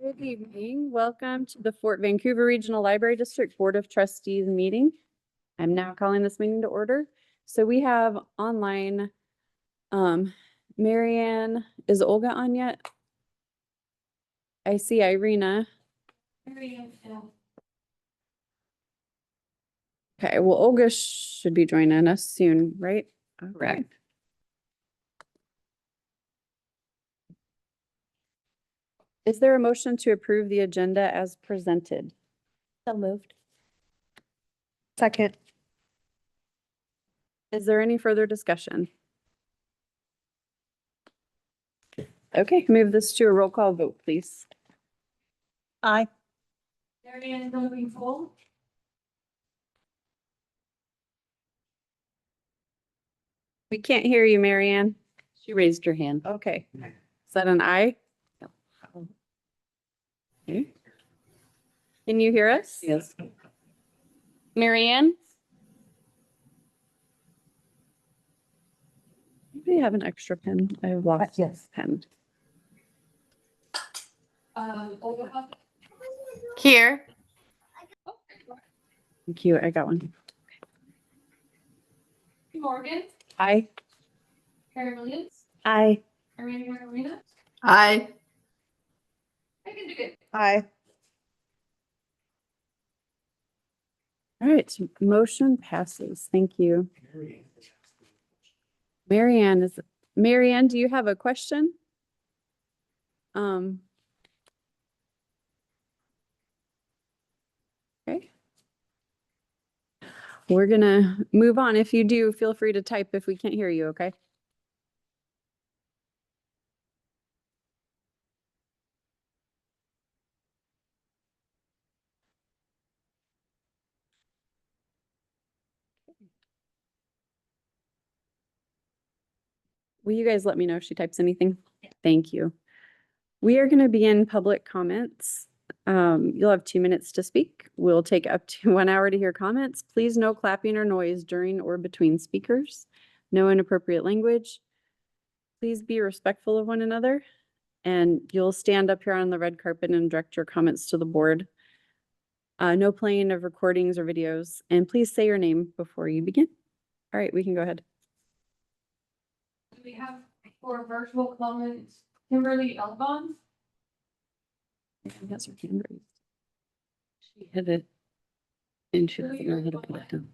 Good evening. Welcome to the Fort Vancouver Regional Library District Board of Trustees meeting. I'm now calling this meeting to order. So we have online, Marianne, is Olga on yet? I see Irina. Okay, well, Olga should be joining us soon, right? Correct. Is there a motion to approve the agenda as presented? So moved. Second. Is there any further discussion? Okay, move this to a roll call vote, please. Aye. Marianne moving full. We can't hear you, Marianne. She raised her hand. Okay. Is that an aye? Okay. Can you hear us? Yes. Marianne? Do you have an extra pen? I've lost Yes. pen. Olga. Here. Thank you. I got one. Morgan, Aye. Karen Williams, Aye. Irene Margarita. Aye. Megan Dugan. Aye. All right, so motion passes. Thank you. Marianne, do you have a question? Okay. We're gonna move on. If you do, feel free to type if we can't hear you, okay? Will you guys let me know if she types anything? Thank you. We are going to begin public comments. You'll have 2 minutes to speak. We'll take up to 1 hour to hear comments. Please no clapping or noise during or between speakers. No inappropriate language. Please be respectful of one another. And you'll stand up here on the red carpet and direct your comments to the board. No playing of recordings or videos. And please say your name before you begin. All right, we can go ahead. We have for virtual comments, Kimberly Elbon. That's her hand raised. She hit it. And she doesn't know how to put it down.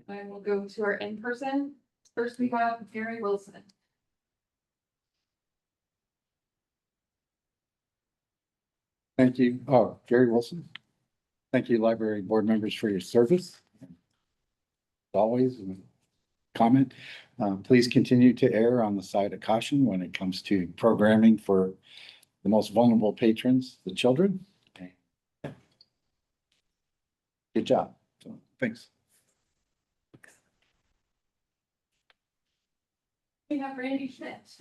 And we'll go to our in-person. First, we have Gary Wilson. Thank you. Oh, Gary Wilson. Thank you, library board members, for your service. As always, comment. Please continue to err on the side of caution when it comes to programming for the most vulnerable patrons, the children. Good job. So, thanks. We have Randy Schmidt.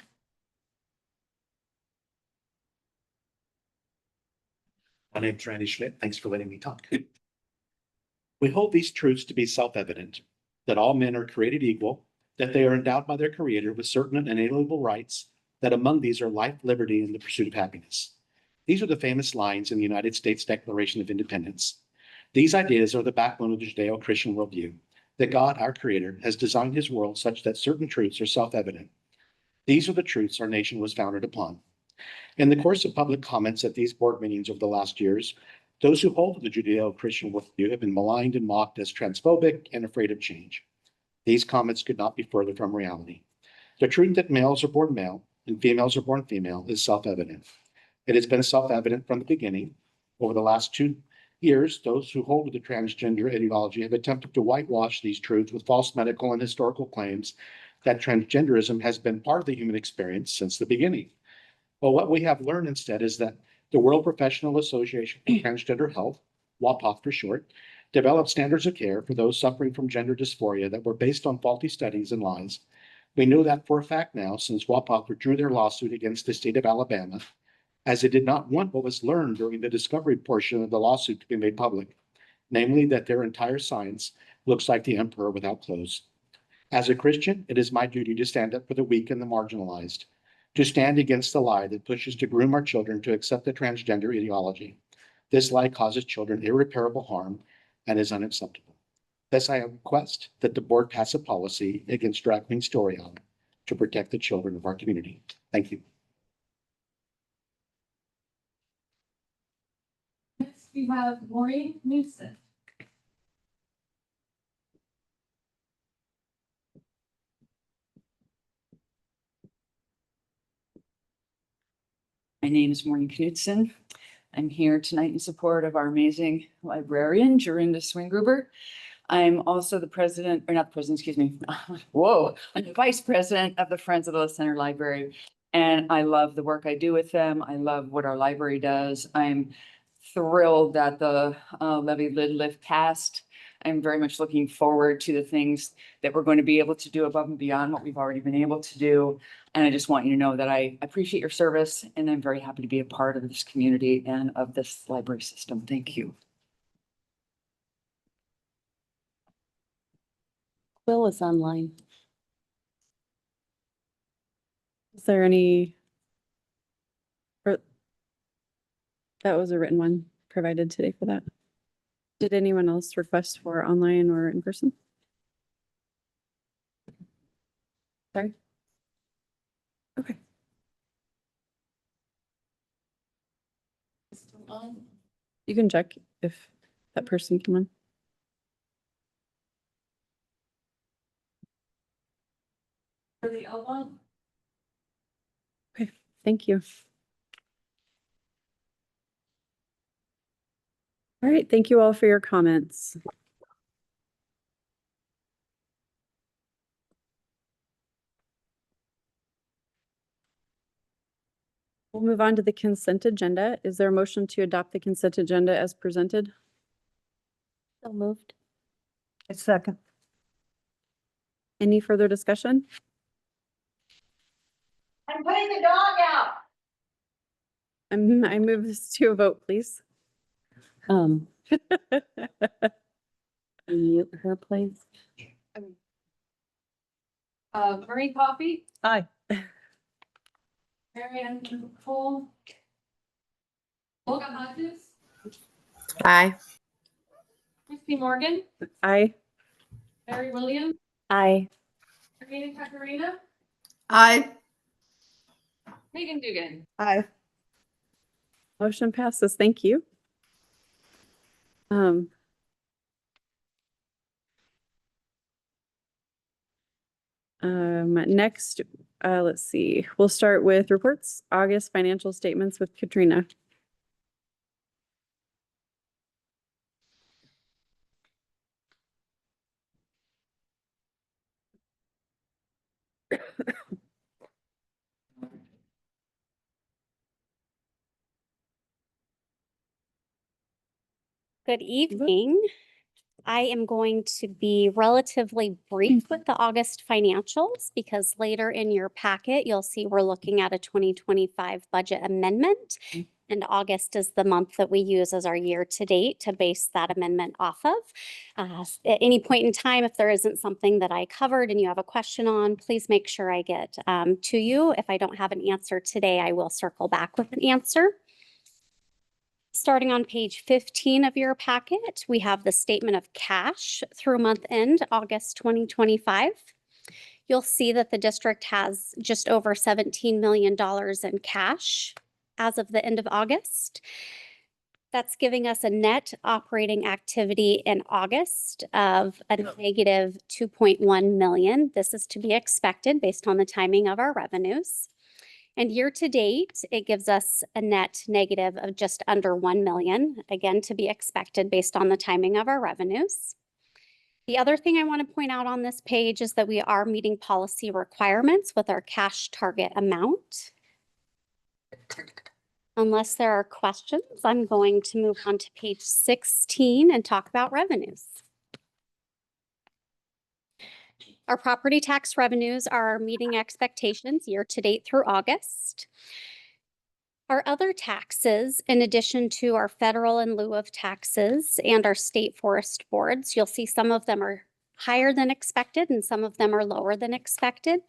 My name's Randy Schmidt. Thanks for letting me talk. We hold these truths to be self-evident, that all men are created equal, that they are endowed by their creator with certain inalienable rights, that among these are life, liberty, and the pursuit of happiness. These are the famous lines in the United States Declaration of Independence. These ideas are the backbone of the Judeo-Christian worldview, that God, our creator, has designed his world such that certain truths are self-evident. These are the truths our nation was founded upon. In the course of public comments at these board meetings over the last years, those who hold the Judeo-Christian worldview have been maligned and mocked as transphobic and afraid of change. These comments could not be further from reality. The truth that males are born male and females are born female is self-evident. It has been self-evident from the beginning. Over the last 2 years, those who hold the transgender ideology have attempted to whitewash these truths with false medical and historical claims that transgenderism has been part of the human experience since the beginning. Well, what we have learned instead is that the World Professional Association for Transgender Health, WAPOC for short, developed standards of care for those suffering from gender dysphoria that were based on faulty studies and lies. We know that for a fact now, since WAPOC withdrew their lawsuit against the state of Alabama, as it did not want what was learned during the discovery portion of the lawsuit to be made public, namely that their entire science looks like the emperor without clothes. As a Christian, it is my duty to stand up for the weak and the marginalized, to stand against the lie that pushes to groom our children to accept the transgender ideology. This lie causes children irreparable harm and is unacceptable. Thus, I request that the board pass a policy against drag queen storytelling to protect the children of our community. Thank you. Next, we have Maureen Newson. My name is Maureen Knudsen. I'm here tonight in support of our amazing librarian, Jorinda Swingruber. I'm also the president, or not the president, excuse me. Whoa, I'm the vice president of the Friends of the Center Library. And I love the work I do with them. I love what our library does. I'm thrilled that the levy lid lift passed. I'm very much looking forward to the things that we're going to be able to do above and beyond what we've already been able to do. And I just want you to know that I appreciate your service and I'm very happy to be a part of this community and of this library system. Thank you. Bill is online. Is there any? Or that was a written one provided today for that. Did anyone else request for online or in person? Sorry. Okay. You can check if that person came on. For the L one, Okay, thank you. All right, thank you all for your comments. We'll move on to the consent agenda. Is there a motion to adopt the consent agenda as presented? So moved. A second. Any further discussion? I'm putting the dog out. I move this to a vote, please. Mute her, please. Marie Coffey, Aye. Marianne Cole, Olga Hodges, Aye. Christy Morgan, Aye. Mary Williams, Aye. Karina Katarina, Aye. Megan Dugan. Aye. Motion passes. Thank you. Next, let's see, we'll start with reports, August financial statements with Katrina. Good evening. I am going to be relatively brief with the August financials because later in your packet, you'll see we're looking at a 2025 budget amendment. And August is the month that we use as our year to date to base that amendment off of. At any point in time, if there isn't something that I covered and you have a question on, please make sure I get to you. If I don't have an answer today, I will circle back with an answer. Starting on page 15 of your packet, we have the statement of cash through month end, August 2025. You'll see that the district has just over $17 million in cash as of the end of August. That's giving us a net operating activity in August of a negative 2.1 million. This is to be expected based on the timing of our revenues. And year to date, it gives us a net negative of just under 1 million, again, to be expected based on the timing of our revenues. The other thing I want to point out on this page is that we are meeting policy requirements with our cash target amount. Unless there are questions, I'm going to move on to page 16 and talk about revenues. Our property tax revenues are meeting expectations year to date through August. Our other taxes, in addition to our federal in lieu of taxes and our state forest boards, you'll see some of them are higher than expected and some of them are lower than expected.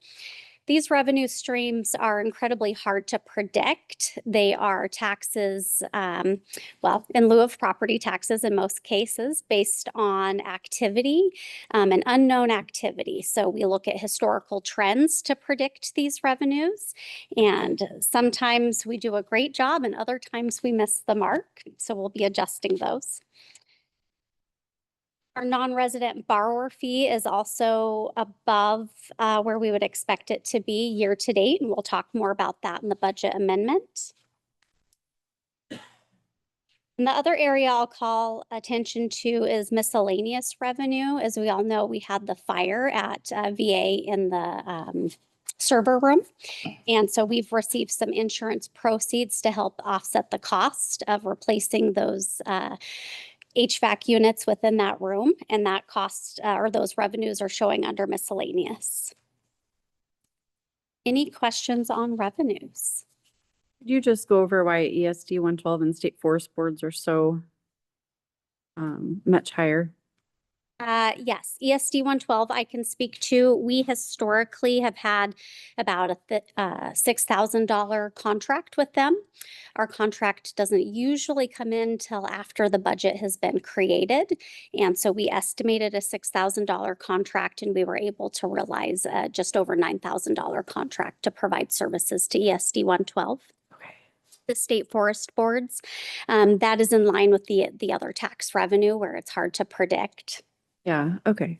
These revenue streams are incredibly hard to predict. They are taxes, well, in lieu of property taxes in most cases, based on activity and unknown activity. So we look at historical trends to predict these revenues. And sometimes we do a great job and other times we miss the mark. So we'll be adjusting those. Our non-resident borrower fee is also above where we would expect it to be year to date, and we'll talk more about that in the budget amendment. And the other area I'll call attention to is miscellaneous revenue. As we all know, we had the fire at VA in the server room. And so we've received some insurance proceeds to help offset the cost of replacing those HVAC units within that room, and that cost or those revenues are showing under miscellaneous. Any questions on revenues? Could you just go over why ESD 112 and state forest boards are so much higher? Yes, ESD 112 I can speak to. We historically have had about a $6,000 contract with them. Our contract doesn't usually come in till after the budget has been created. And so we estimated a $6,000 contract and we were able to realize just over $9,000 contract to provide services to ESD 112. The state forest boards, that is in line with the other tax revenue where it's hard to predict. Yeah, okay.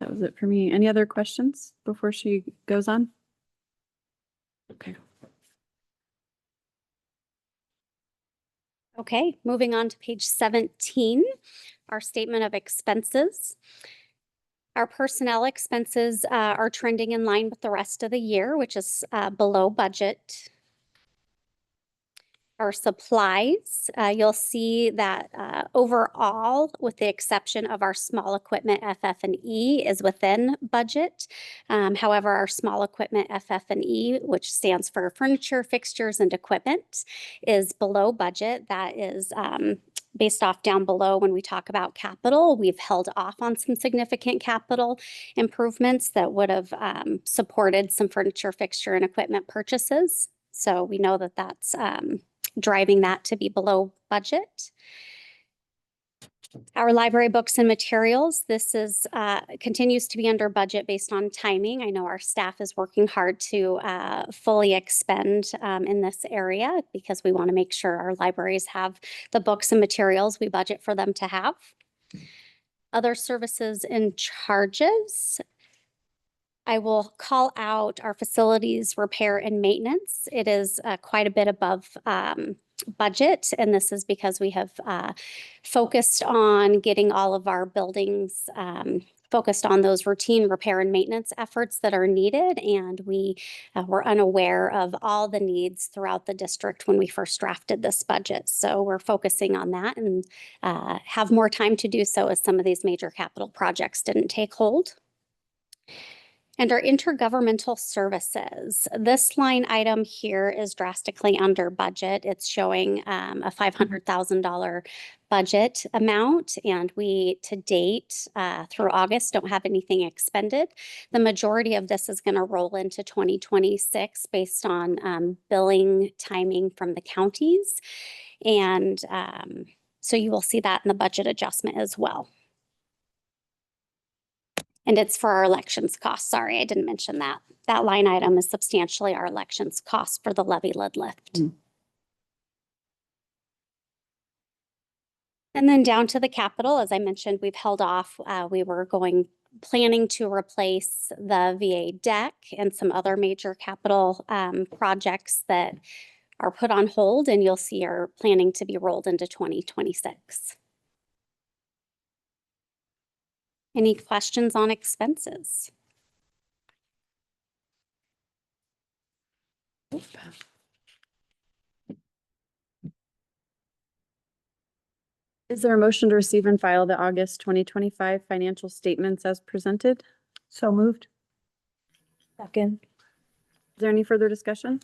That was it for me. Any other questions before she goes on? Okay. Okay, moving on to page 17, our statement of expenses. Our personnel expenses are trending in line with the rest of the year, which is below budget. Our supplies, you'll see that overall, with the exception of our small equipment FF&E, is within budget. However, our small equipment FF&E, which stands for furniture, fixtures, and equipment, is below budget. That is based off down below when we talk about capital. We've held off on some significant capital improvements that would have supported some furniture, fixture, and equipment purchases. So we know that that's driving that to be below budget. Our library books and materials, this is continues to be under budget based on timing. I know our staff is working hard to fully expend in this area because we want to make sure our libraries have the books and materials we budget for them to have. Other services and charges, I will call out our facilities repair and maintenance. It is quite a bit above budget, and this is because we have focused on getting all of our buildings focused on those routine repair and maintenance efforts that are needed, and we were unaware of all the needs throughout the district when we first drafted this budget. So we're focusing on that and have more time to do so as some of these major capital projects didn't take hold. And our intergovernmental services, this line item here is drastically under budget. It's showing a $500,000 budget amount, and we to date through August don't have anything expended. The majority of this is going to roll into 2026 based on billing timing from the counties. And so you will see that in the budget adjustment as well. And it's for our elections costs. Sorry, I didn't mention that. That line item is substantially our elections costs for the levy lid lift. And then down to the capital, as I mentioned, we've held off. We were planning to replace the VA deck and some other major capital projects that are put on hold, and you'll see are planning to be rolled into 2026. Any questions on expenses? Is there a motion to receive and file the August 2025 financial statements as presented? So moved. Second. Is there any further discussion?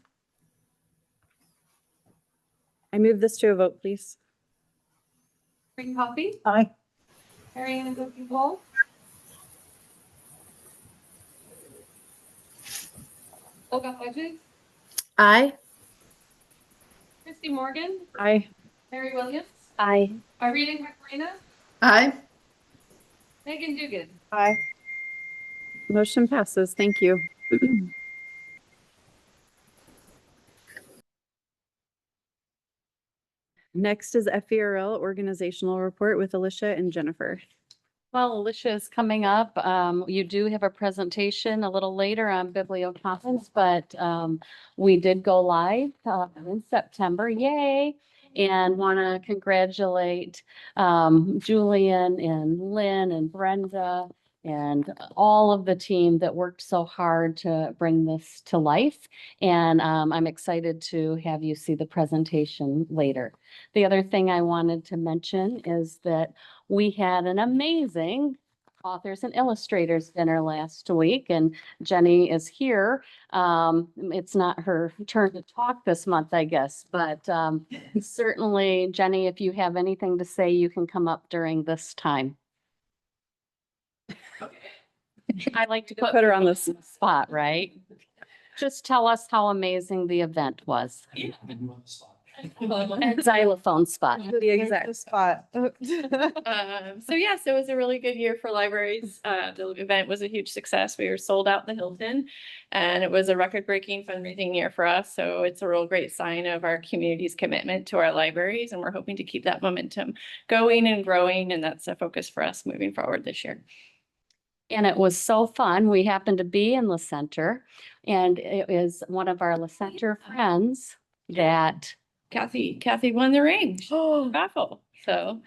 I move this to a vote, please. Green Coffee, Aye. Mary Ann Cole, Olga Hodges, Aye. Christy Morgan, Aye. Mary Williams, Aye. Irene McMarina, Aye. Megan Dugan. Aye. Motion passes. Thank you. Next is FVRL Organizational Report with Alicia and Jennifer. Well, Alicia is coming up. You do have a presentation a little later on bibliocommons, but we did go live in September. Yay! And want to congratulate Julian and Lynn and Brenda and all of the team that worked so hard to bring this to life. And I'm excited to have you see the presentation later. The other thing I wanted to mention is that we had an amazing authors and illustrators dinner last week, and Jenny is here. It's not her turn to talk this month, I guess, but certainly, Jenny, if you have anything to say, you can come up during this time. I like to Put her on the spot, right? Just tell us how amazing the event was. And xylophone spot. The exact spot. So yes, it was a really good year for libraries. The event was a huge success. We were sold out in the Hilton, and it was a record-breaking fundraising year for us. So it's a real great sign of our community's commitment to our libraries, and we're hoping to keep that momentum going and growing, and that's a focus for us moving forward this year. And it was so fun. We happened to be in the center, and it is one of our La Center friends that Kathy won the ring. Raffle. So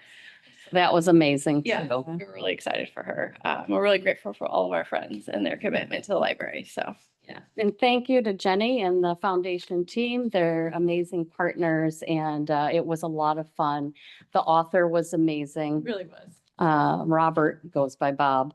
that was amazing. yeah, too. we're really excited for her. We're really grateful for all of our friends and their commitment to the library. So Yeah. And thank you to Jenny and the foundation team. They're amazing partners, and it was a lot of fun. The author was amazing. it really was. Robert goes by Bob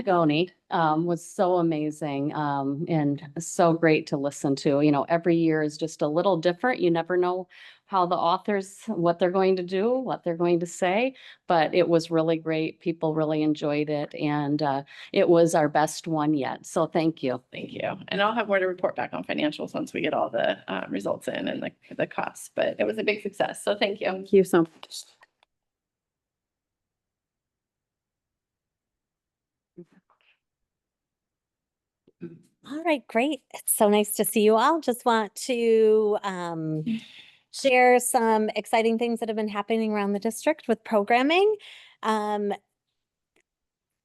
Goni, was so amazing, and so great to listen to. You know, every year is just a little different. You never know how the authors, what they're going to do, what they're going to say, but it was really great. People really enjoyed it, and it was our best one yet. So thank you. Thank you. And I'll have more to report back on financials once we get all the results in and the costs, but it was a big success. So thank you. Thank you so much. All right, great. It's so nice to see you all. Just want to share some exciting things that have been happening around the district with programming.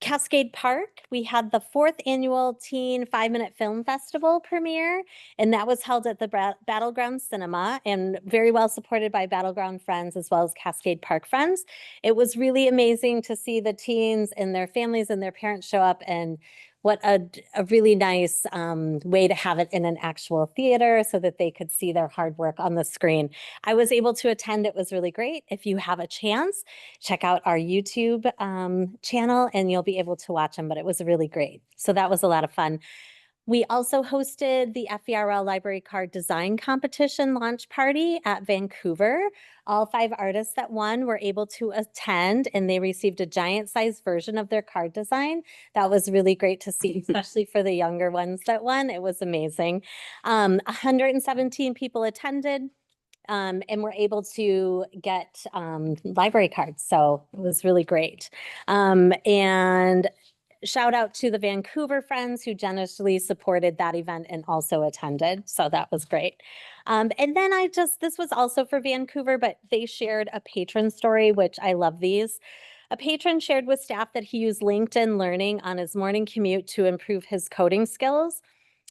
Cascade Park, we had the 4th annual Teen 5-Minute Film Festival premiere, and that was held at the Battleground Cinema and very well supported by Battleground Friends as well as Cascade Park Friends. It was really amazing to see the teens and their families and their parents show up, and what a really nice way to have it in an actual theater so that they could see their hard work on the screen. I was able to attend. It was really great. If you have a chance, check out our YouTube channel and you'll be able to watch them, but it was really great. So that was a lot of fun. We also hosted the FVRL Library Card Design Competition launch party at Vancouver. All 5 artists that won were able to attend, and they received a giant size version of their card design. That was really great to see, especially for the younger ones that won. It was amazing. 117 people attended. And were able to get library cards. So it was really great. And shout out to the Vancouver friends who generously supported that event and also attended. So that was great. And then this was also for Vancouver, but they shared a patron story, which I love these. A patron shared with staff that he used LinkedIn Learning on his morning commute to improve his coding skills.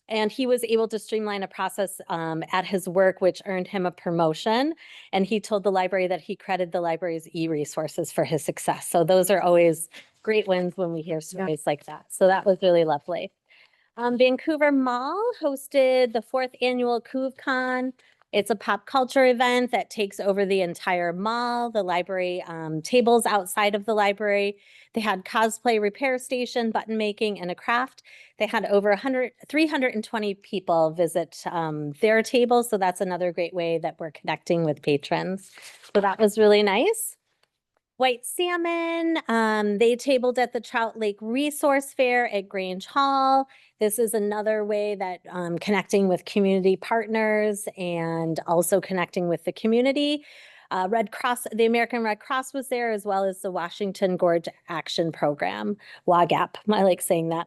And he was able to streamline a process at his work, which earned him a promotion. And he told the library that he credited the library's e-resources for his success. So those are always great wins when we hear stories like that. So that was really lovely. Vancouver Mall hosted the 4th annual CoveCon. It's a pop culture event that takes over the entire mall, the library, tables outside of the library. They had cosplay repair station, button making, and a craft. They had over 320 people visit their table. So that's another great way that we're connecting with patrons. So that was really nice. White salmon, they tabled at the Trout Lake Resource Fair at Grange Hall. This is another way that connecting with community partners and also connecting with the community. Red Cross, the American Red Cross was there, as well as the Washington Gorge Action Program, WAGAP. I like saying that.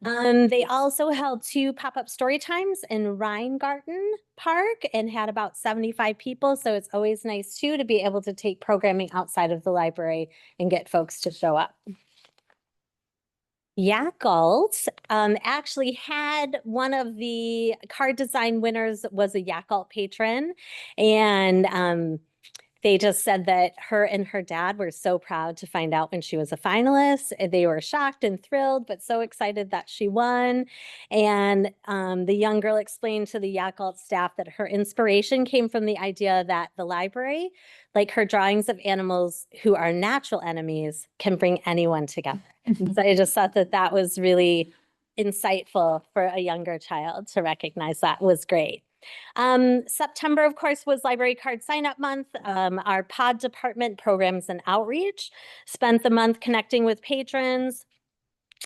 They also held 2 pop-up story times in Rheingarten Park and had about 75 people. So it's always nice too to be able to take programming outside of the library and get folks to show up. Yakult actually had one of the card design winners was a Yakult patron, and they just said that her and her dad were so proud to find out when she was a finalist. They were shocked and thrilled, but so excited that she won. And the young girl explained to the Yakult staff that her inspiration came from the idea that the library, like her drawings of animals who are natural enemies, can bring anyone together. So I just thought that that was really insightful for a younger child to recognize. That was great. September, of course, was Library Card Sign Up Month. Our pod department, programs and outreach, spent the month connecting with patrons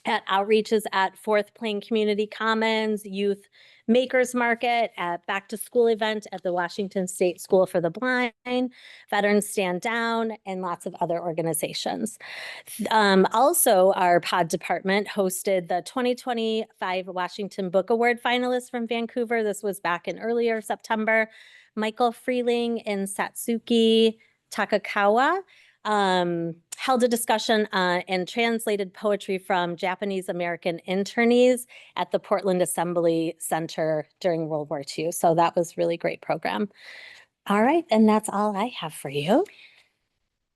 at outreaches at Fourth Plain Community Commons, Youth Makers Market, at Back to School event at the Washington State School for the Blind, Veterans Stand Down, and lots of other organizations. Also, our pod department hosted the 2025 Washington Book Award finalists from Vancouver. This was back in earlier September. Michael Freeling and Satsuki Takakawa held a discussion and translated poetry from Japanese American internees at the Portland Assembly Center during World War II. So that was really great program. All right, and that's all I have for you.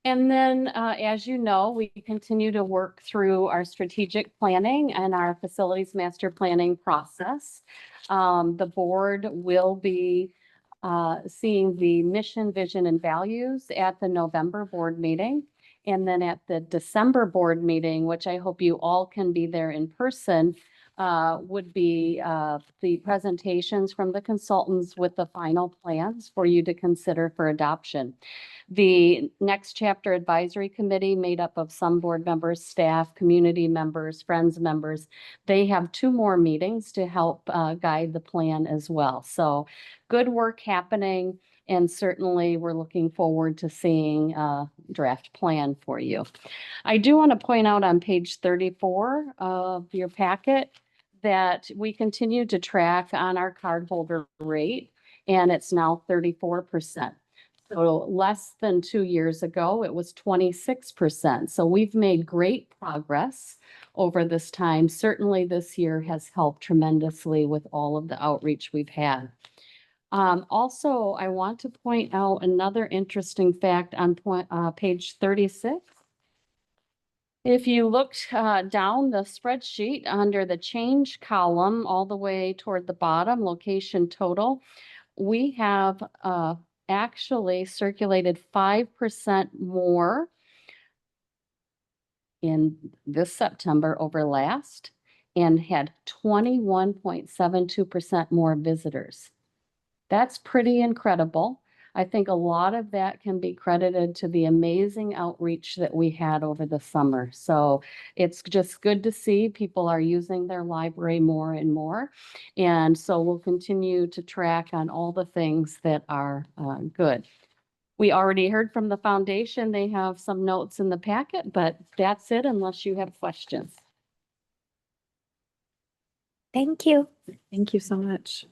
And then, as you know, we continue to work through our strategic planning and our facilities master planning process. The board will be seeing the mission, vision, and values at the November board meeting. And then at the December board meeting, which I hope you all can be there in person, would be the presentations from the consultants with the final plans for you to consider for adoption. The Next Chapter Advisory Committee, made up of some board members, staff, community members, friends members, they have 2 more meetings to help guide the plan as well. So good work happening, and certainly we're looking forward to seeing a draft plan for you. I do want to point out on page 34 of your packet that we continue to track on our cardholder rate, and it's now 34%. So less than 2 years ago, it was 26%. So we've made great progress over this time. Certainly this year has helped tremendously with all of the outreach we've had. Also, I want to point out another interesting fact on page 36. If you looked down the spreadsheet under the change column all the way toward the bottom, location total, we have actually circulated 5% more in this September over last, and had 21.72% more visitors. That's pretty incredible. I think a lot of that can be credited to the amazing outreach that we had over the summer. So it's just good to see people are using their library more and more. And so we'll continue to track on all the things that are good. We already heard from the foundation. They have some notes in the packet, but that's it unless you have questions. Thank you. Thank you so much.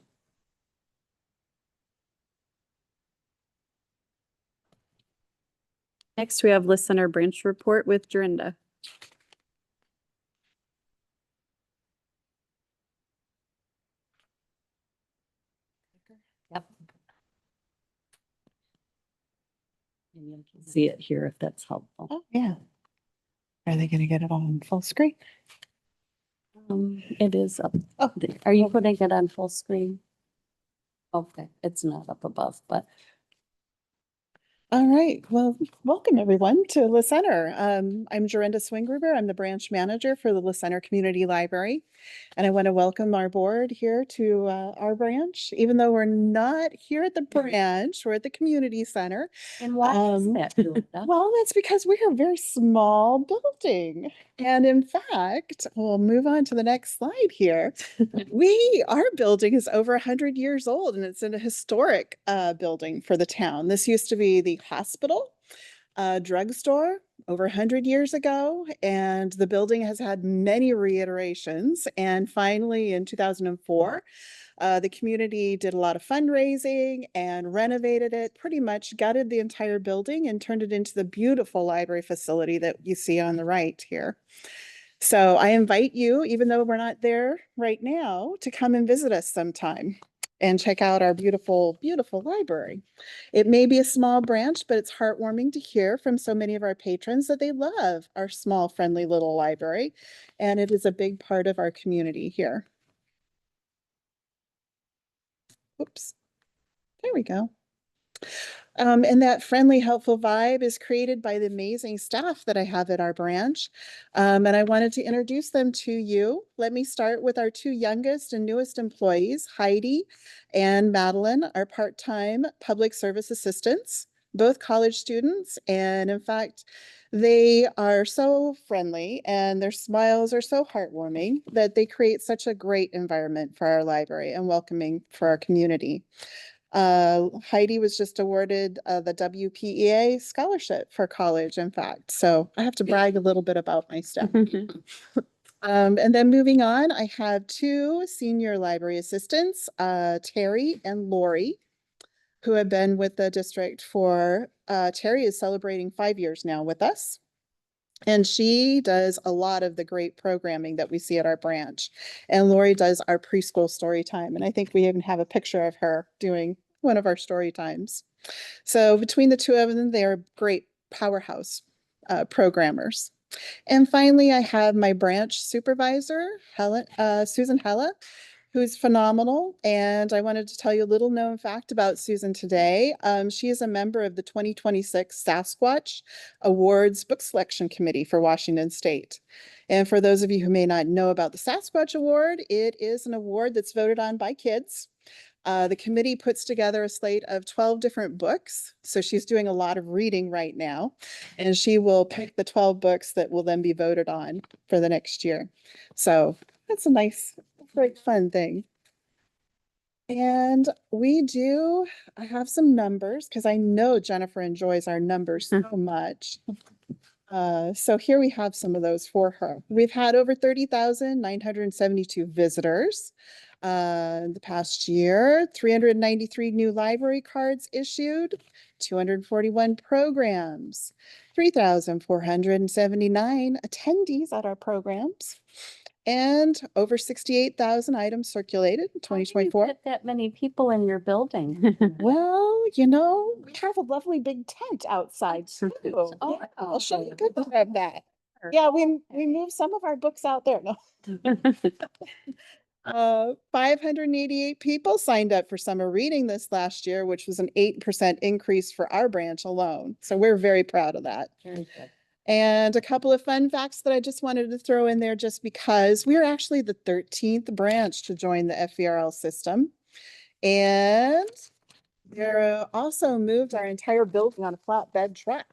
Next, we have listener branch report with Dorinda. Yep. And you can see it here if that's helpful. Oh, yeah. Are they gonna get it on full screen? It is up. Oh, are you putting it on full screen? Okay, it's not up above, but All right, well, welcome everyone to La Center. I'm Jorinda Swingruber. I'm the branch manager for the La Center Community Library. And I want to welcome our board here to our branch, even though we're not here at the branch, we're at the community center. and why is Um, that, Joanna? Well, that's because we're a very small building. And in fact, we'll move on to the next slide here. Our building is over 100 years old and it's in a historic building for the town. This used to be the hospital, drugstore over 100 years ago. And the building has had many reiterations. And finally, in 2004, the community did a lot of fundraising and renovated it, pretty much gutted the entire building and turned it into the beautiful library facility that you see on the right here. So I invite you, even though we're not there right now, to come and visit us sometime and check out our beautiful, beautiful library. It may be a small branch, but it's heartwarming to hear from so many of our patrons that they love our small, friendly little library. And it is a big part of our community here. Oops, there we go. And that friendly, helpful vibe is created by the amazing staff that I have at our branch. And I wanted to introduce them to you. Let me start with our two youngest and newest employees, Heidi and Madeline, our part-time public service assistants, both college students. And in fact, they are so friendly and their smiles are so heartwarming that they create such a great environment for our library and welcoming for our community. Heidi was just awarded the WPEA scholarship for college, in fact. So I have to brag a little bit about my staff. And then moving on, I have two senior library assistants, Terry and Lori, who have been with the district for, Terry is celebrating 5 years now with us. And she does a lot of the great programming that we see at our branch. And Lori does our preschool story time. And I think we even have a picture of her doing one of our story times. So between the two of them, they are great powerhouse programmers. And finally, I have my branch supervisor, Susan Hella, who's phenomenal. And I wanted to tell you a little known fact about Susan today. She is a member of the 2026 Sasquatch Awards Book Selection Committee for Washington State. And for those of you who may not know about the Sasquatch Award, it is an award that's voted on by kids. The committee puts together a slate of 12 different books. So she's doing a lot of reading right now, and she will pick the 12 books that will then be voted on for the next year. So that's a nice, very fun thing. And I have some numbers because I know Jennifer enjoys our numbers so much. So here we have some of those for her. We've had over 30,972 visitors the past year, 393 new library cards issued, 241 programs, 3,479 attendees at our programs, and over 68,000 items circulated in How do you 2024. fit that many people in your building? Well, we have a lovely big tent outside too. Oh, Yeah, I'll show you a good picture of that. Yeah, we moved some of our books out there. No. 588 people signed up for summer reading this last year, which was an 8% increase for our branch alone. So we're very proud of that. Very good. And a couple of fun facts that I just wanted to throw in there just because we are actually the 13th branch to join the FVRL system. And they're also moved our entire building on a flatbed truck.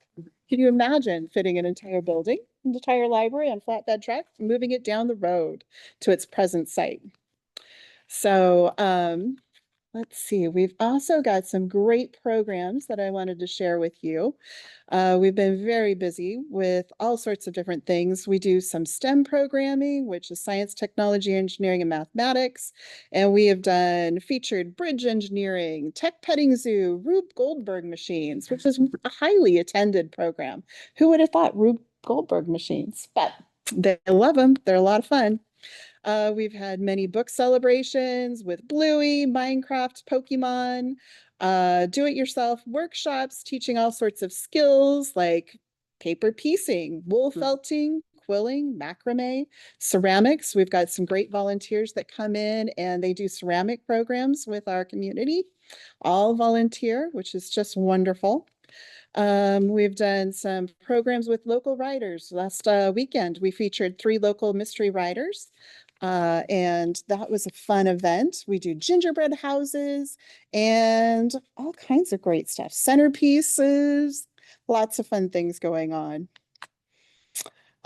Can you imagine fitting an entire building, an entire library on flatbed truck, moving it down the road to its present site? So let's see, we've also got some great programs that I wanted to share with you. We've been very busy with all sorts of different things. We do some STEM programming, which is science, technology, engineering, and mathematics. And we have done featured bridge engineering, tech petting zoo, Rube Goldberg machines, which is a highly attended program. Who would have thought Rube Goldberg machines? But they love them. They're a lot of fun. We've had many book celebrations with Bluey, Minecraft, Pokemon, do-it-yourself workshops, teaching all sorts of skills like paper piecing, wool felting, quilling, macrame, ceramics. We've got some great volunteers that come in and they do ceramic programs with our community, all volunteer, which is just wonderful. We've done some programs with local writers. Last weekend, we featured 3 local mystery writers. And that was a fun event. We do gingerbread houses and all kinds of great stuff. Centerpieces, lots of fun things going on.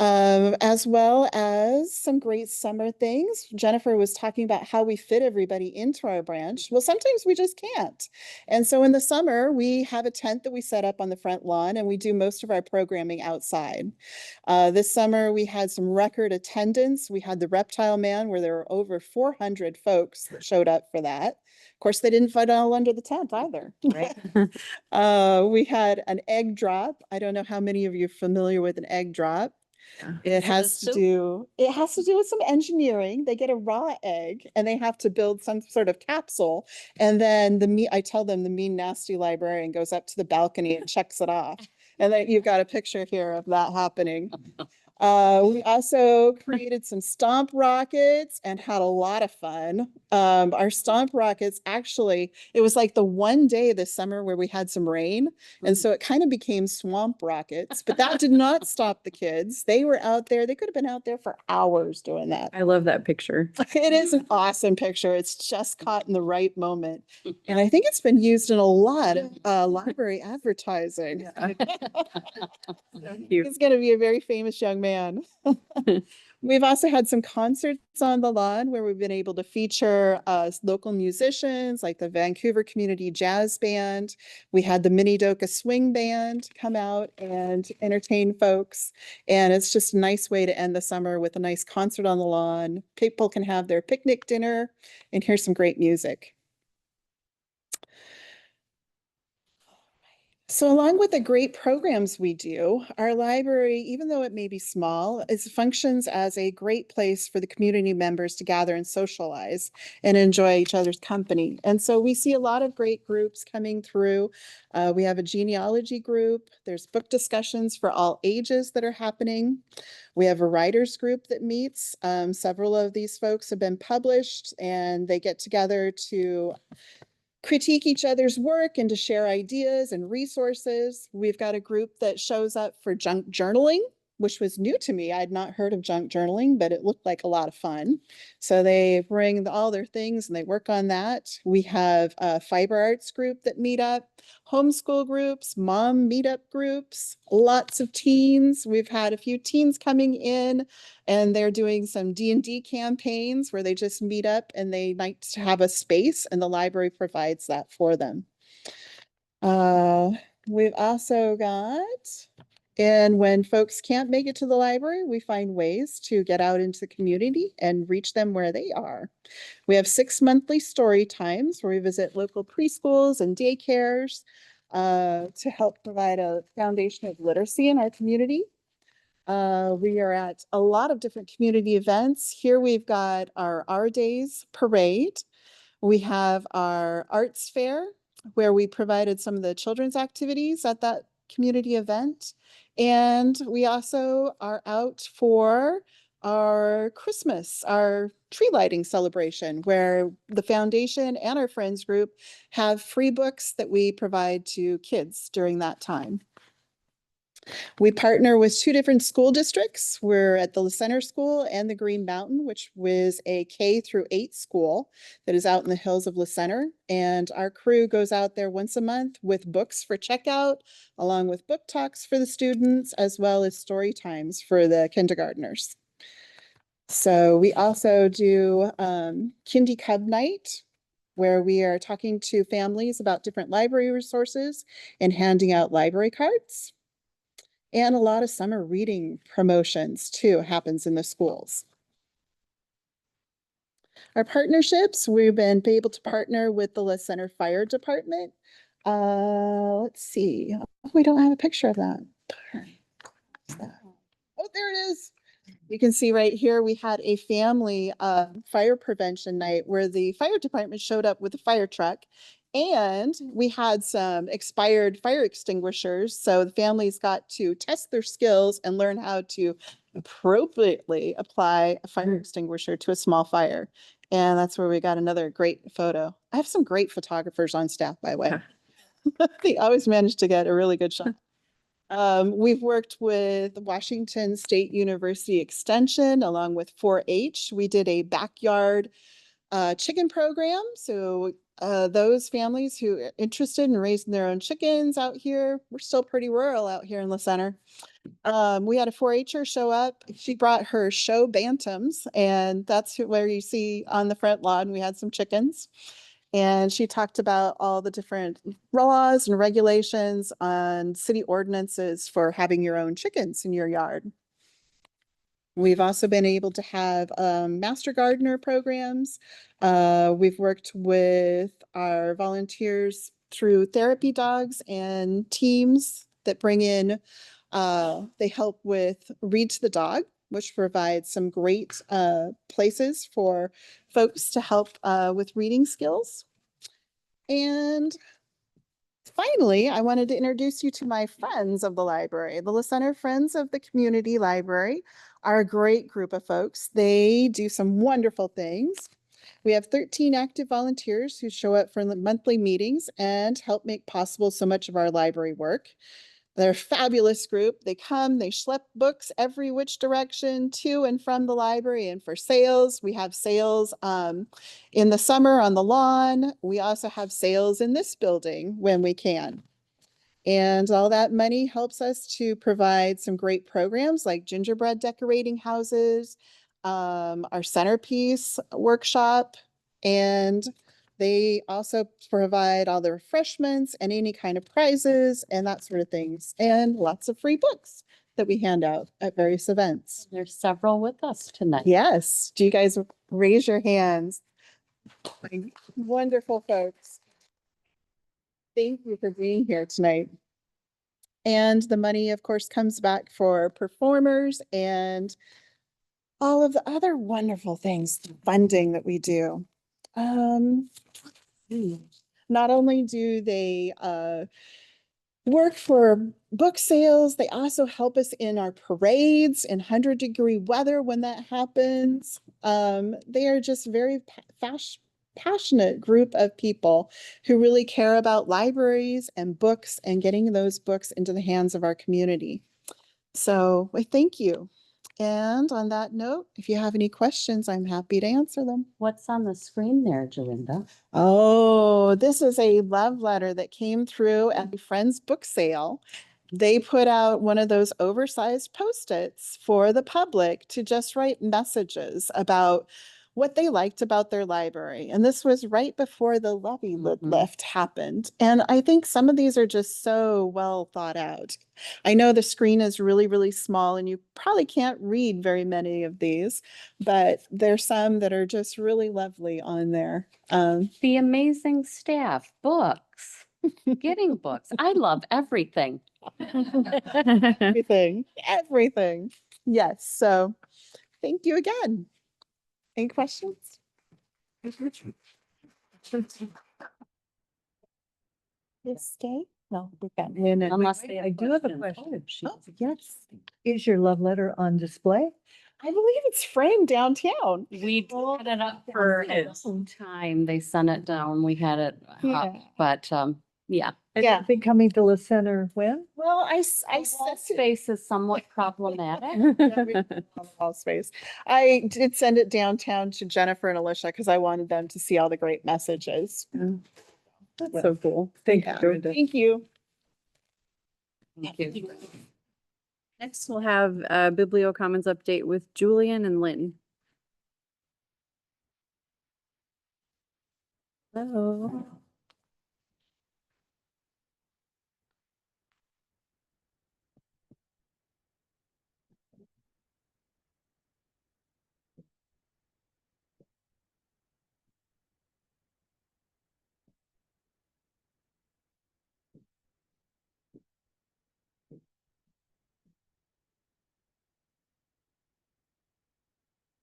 As well as some great summer things. Jennifer was talking about how we fit everybody into our branch. Well, sometimes we just can't. And so in the summer, we have a tent that we set up on the front lawn and we do most of our programming outside. This summer, we had some record attendance. We had the Reptile Man where there were over 400 folks that showed up for that. Of course, they didn't fit all under the tent either. Right. We had an egg drop. I don't know how many of you are familiar with an egg drop. It has to do with some engineering. They get a raw egg and they have to build some sort of capsule. And then I tell them the mean, nasty librarian goes up to the balcony and checks it off. And then you've got a picture here of that happening. We also created some stomp rockets and had a lot of fun. Our stomp rockets, actually, it was like the one day this summer where we had some rain. And so it kind of became swamp rockets, but that did not stop the kids. They were out there. They could have been out there for hours doing that. I love that picture. It is an awesome picture. It's just caught in the right moment. And I think it's been used in a lot of library advertising. Cute. He's going to be a very famous young man. We've also had some concerts on the lawn where we've been able to feature local musicians like the Vancouver Community Jazz Band. We had the Minidoka Swing Band come out and entertain folks. And it's just a nice way to end the summer with a nice concert on the lawn. People can have their picnic dinner and hear some great music. So along with the great programs we do, our library, even though it may be small, functions as a great place for the community members to gather and socialize and enjoy each other's company. And so we see a lot of great groups coming through. We have a genealogy group. There's book discussions for all ages that are happening. We have a writers group that meets. Several of these folks have been published and they get together to critique each other's work and to share ideas and resources. We've got a group that shows up for junk journaling, which was new to me. I had not heard of junk journaling, but it looked like a lot of fun. So they bring all their things and they work on that. We have a fiber arts group that meet up, homeschool groups, mom meetup groups, lots of teens. We've had a few teens coming in and they're doing some D&D campaigns where they just meet up and they like to have a space and the library provides that for them. We've also got, and when folks can't make it to the library, we find ways to get out into the community and reach them where they are. We have 6 monthly story times where we visit local preschools and daycares to help provide a foundation of literacy in our community. We are at a lot of different community events. Here we've got our Days parade. We have our arts fair where we provided some of the children's activities at that community event. And we also are out for our Christmas, our tree lighting celebration, where the foundation and our friends group have free books that we provide to kids during that time. We partner with 2 different school districts. We're at the Center School and the Green Mountain, which was a K-8 school that is out in the hills of La Center. And our crew goes out there once a month with books for checkout, along with book talks for the students, as well as story times for the kindergartners. So we also do Kindy Cub Night, where we are talking to families about different library resources and handing out library cards. And a lot of summer reading promotions too happens in the schools. Our partnerships, we've been able to partner with the La Center Fire Department. Let's see, we don't have a picture of that. Oh, there it is. You can see right here, we had a family fire prevention night where the fire department showed up with a fire truck And we had some expired fire extinguishers, so the families got to test their skills and learn how to appropriately apply a fire extinguisher to a small fire. And that's where we got another great photo. I have some great photographers on staff, by the way. They always manage to get a really good shot. We've worked with Washington State University Extension along with 4-H. We did a backyard chicken program. So those families who are interested in raising their own chickens out here, we're still pretty rural out here in the center. We had a 4-H'er show up. She brought her show bantams, and that's where you see on the front lawn, we had some chickens. And she talked about all the different laws and regulations on city ordinances for having your own chickens in your yard. We've also been able to have master gardener programs. We've worked with our volunteers through therapy dogs and teams that bring in, they help with Read to the Dog, which provides some great places for folks to help with reading skills. And finally, I wanted to introduce you to my friends of the library. The La Center Friends of the Community Library are a great group of folks. They do some wonderful things. We have 13 active volunteers who show up for the monthly meetings and help make possible so much of our library work. They're a fabulous group. They come, they schlep books every which direction to and from the library and for sales. We have sales in the summer on the lawn. We also have sales in this building when we can. And all that money helps us to provide some great programs like gingerbread decorating houses, our centerpiece workshop, and they also provide all the refreshments and any kind of prizes and that sort of things, and lots of free books that we hand out at various events. There's several with us tonight. Yes. Do you guys raise your hands? Wonderful folks. Thank you for being here tonight. And the money, of course, comes back for performers and all of the other wonderful things, the funding that we do. Not only do they work for book sales, they also help us in our parades in 100-degree weather when that happens. They are just very passionate group of people who really care about libraries and books and getting those books into the hands of our community. So we thank you. And on that note, if you have any questions, I'm happy to answer them. What's on the screen there, Jorinda? Oh, this is a love letter that came through at a friend's book sale. They put out one of those oversized Post-its for the public to just write messages about what they liked about their library. And this was right before the levy lift happened. And I think some of these are just so well thought out. I know the screen is really, really small and you probably can't read very many of these, but there's some that are just really lovely on there. The amazing staff, books, getting books. I love everything. Everything. Yes. So thank you again. Any questions? Yes, stay? No, we're done. Unless they have I do have a questions. question. Oh, yes. Is your love letter on display? I believe it's framed downtown. We had it up for a long time. They sent it down. We had it up, Yeah. but yeah. Has Yeah. it been coming to the center when? Well, I Wall sent it. space is somewhat problematic. Wall space. I did send it downtown to Jennifer and Alicia because I wanted them to see all the great messages. That's so cool. Thank Yeah. you. Thank you. Thank you. Next, we'll have a Biblio Commons update with Julian and Lynn. Hello.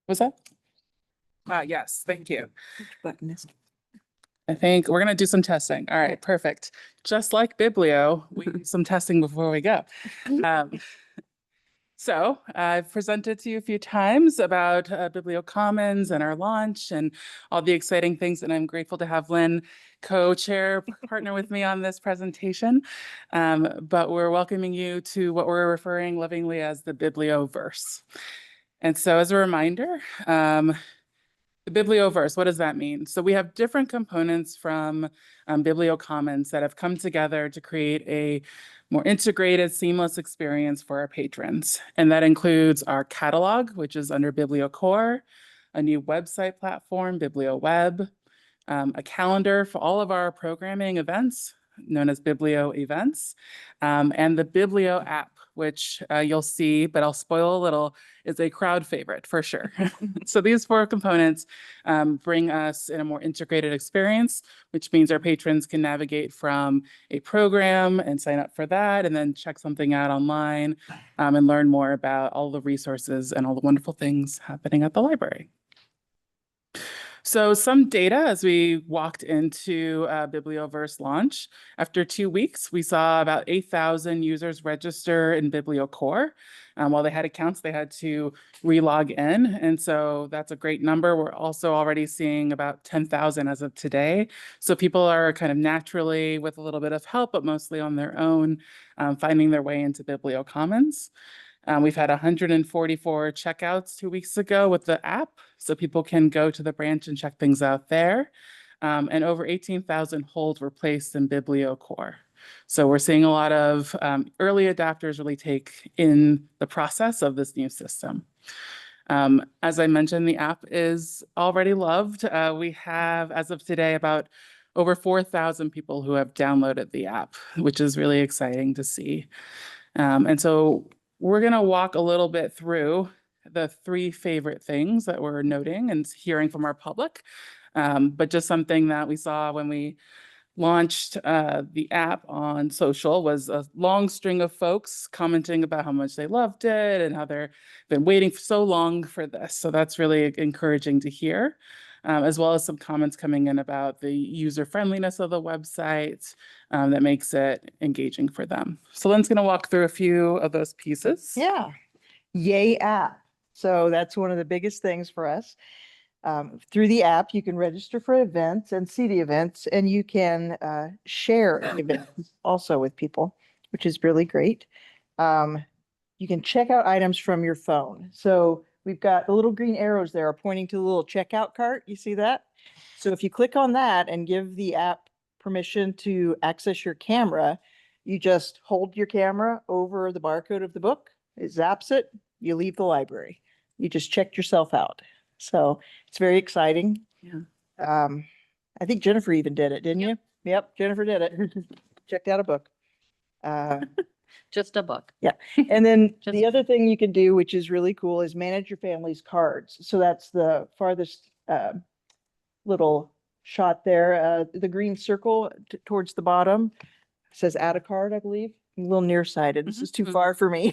Was that? Yes, thank you. Button is. I think we're gonna do some testing. All right, perfect. Just like Biblio, we do some testing before we go. So I've presented to you a few times about Biblio Commons and our launch and all the exciting things, and I'm grateful to have Lynn co-chair partner with me on this presentation. But we're welcoming you to what we're referring lovingly as the Biblioverse. And so as a reminder, the Biblioverse, what does that mean? So we have different components from Biblio Commons that have come together to create a more integrated, seamless experience for our patrons. And that includes our catalog, which is under Biblio Core, a new website platform, Biblio Web, a calendar for all of our programming events, known as Biblio Events, and the Biblio app, which you'll see, but I'll spoil a little, is a crowd favorite for sure. So these 4 components bring us in a more integrated experience, which means our patrons can navigate from a program and sign up for that, and then check something out online and learn more about all the resources and all the wonderful things happening at the library. So some data as we walked into Biblioverse launch. After 2 weeks, we saw about 8,000 users register in Biblio Core. While they had accounts, they had to re-log in. And so that's a great number. We're also already seeing about 10,000 as of today. So people are kind of naturally, with a little bit of help, but mostly on their own, finding their way into Biblio Commons. We've had 144 checkouts 2 weeks ago with the app, so people can go to the branch and check things out there. And over 18,000 holds were placed in Biblio Core. So we're seeing a lot of early adopters really take in the process of this new system. As I mentioned, the app is already loved. We have, as of today, about over 4,000 people who have downloaded the app, which is really exciting to see. And so we're going to walk a little bit through the 3 favorite things that we're noting and hearing from our public, but just something that we saw when we launched the app on social was a long string of folks commenting about how much they loved it and how they've been waiting for so long for this. So that's really encouraging to hear, as well as some comments coming in about the user friendliness of the website that makes it engaging for them. So Lynn's going to walk through a few of those pieces. Yeah. Yay app. So that's one of the biggest things for us. Through the app, you can register for events and see the events, and you can share events also with people, which is really great. You can check out items from your phone. So we've got the little green arrows there are pointing to the little checkout cart. You see that? So if you click on that and give the app permission to access your camera, you just hold your camera over the barcode of the book, it zaps it, you leave the library. You just checked yourself out. So it's very exciting. Yeah. I think Jennifer even did it, didn't you? Yep, Jennifer did it. Checked out a book. Just a book. Yeah. And then Just- the other thing you can do, which is really cool, is manage your family's cards. So that's the farthest little shot there. The green circle towards the bottom says add a card, I believe. I'm a little nearsighted. This is too far for me.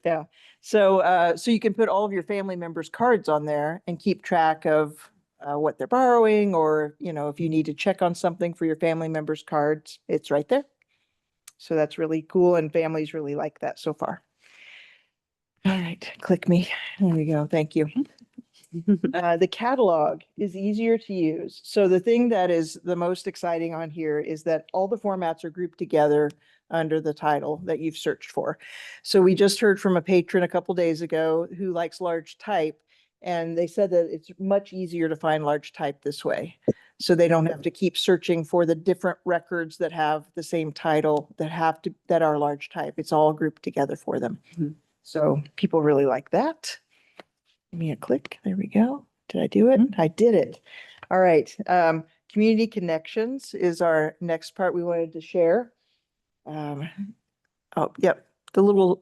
Yeah. So so you can put all of your family members' cards on there and keep track of what they're borrowing, or, you know, if you need to check on something for your family members' cards, it's right there. So that's really cool, and families really like that so far. All right, click me. There we go. Thank you. The catalog is easier to use. So the thing that is the most exciting on here is that all the formats are grouped together under the title that you've searched for. So we just heard from a patron a couple days ago who likes large type, and they said that it's much easier to find large type this way. So they don't have to keep searching for the different records that have the same title that are large type. It's all grouped together for them. Mhm. So people really like that. Give me a click. There we go. Did I do it? I did it. All right. Community connections is our next part we wanted to share. Oh, yep. The little,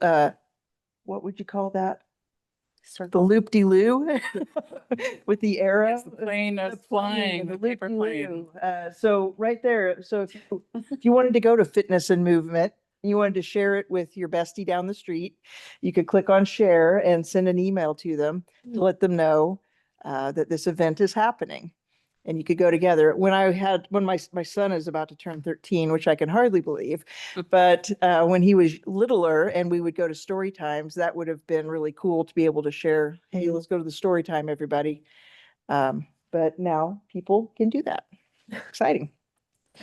what would you call that? The loop-de-loo with the arrow. Yes, the plane is flying, the paper plane. So right there, so if you wanted to go to fitness and movement, you wanted to share it with your bestie down the street, you could click on share and send an email to them to let them know that this event is happening. and you could go together. When my son is about to turn 13, which I can hardly believe, but when he was littler and we would go to story times, that would have been really cool to be able to share, hey, let's go to the story time, everybody. But now people can do that. Exciting.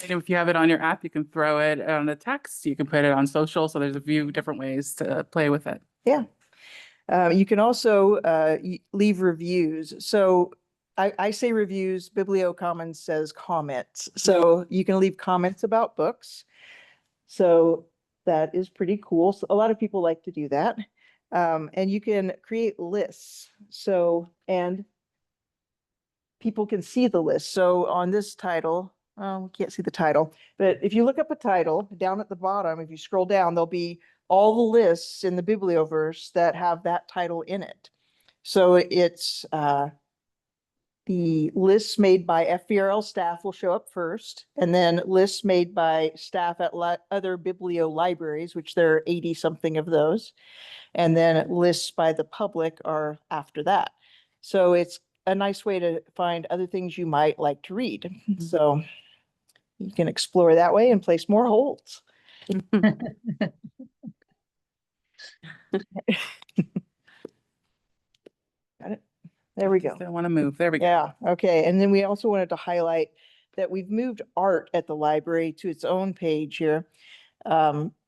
And if you have it on your app, you can throw it on a text, you can put it on social. So there's a few different ways to play with it. Yeah. You can also leave reviews. So I say reviews, BiblioCommons says comments. So you can leave comments about books. So that is pretty cool. So a lot of people like to do that. And you can create lists. So, and people can see the list. So on this title, we can't see the title, but if you look up a title down at the bottom, if you scroll down, there'll be all the lists in the Biblioverse that have that title in it. So it's the lists made by FVRL staff will show up first, and then lists made by staff at other biblio libraries, which there are 80 something of those. And then lists by the public are after that. So it's a nice way to find other things you might like to read. So you can explore that way and place more holds. Got it. There we go. Don't want to move. There we go. Yeah, okay. And then we also wanted to highlight that we've moved art at the library to its own page here.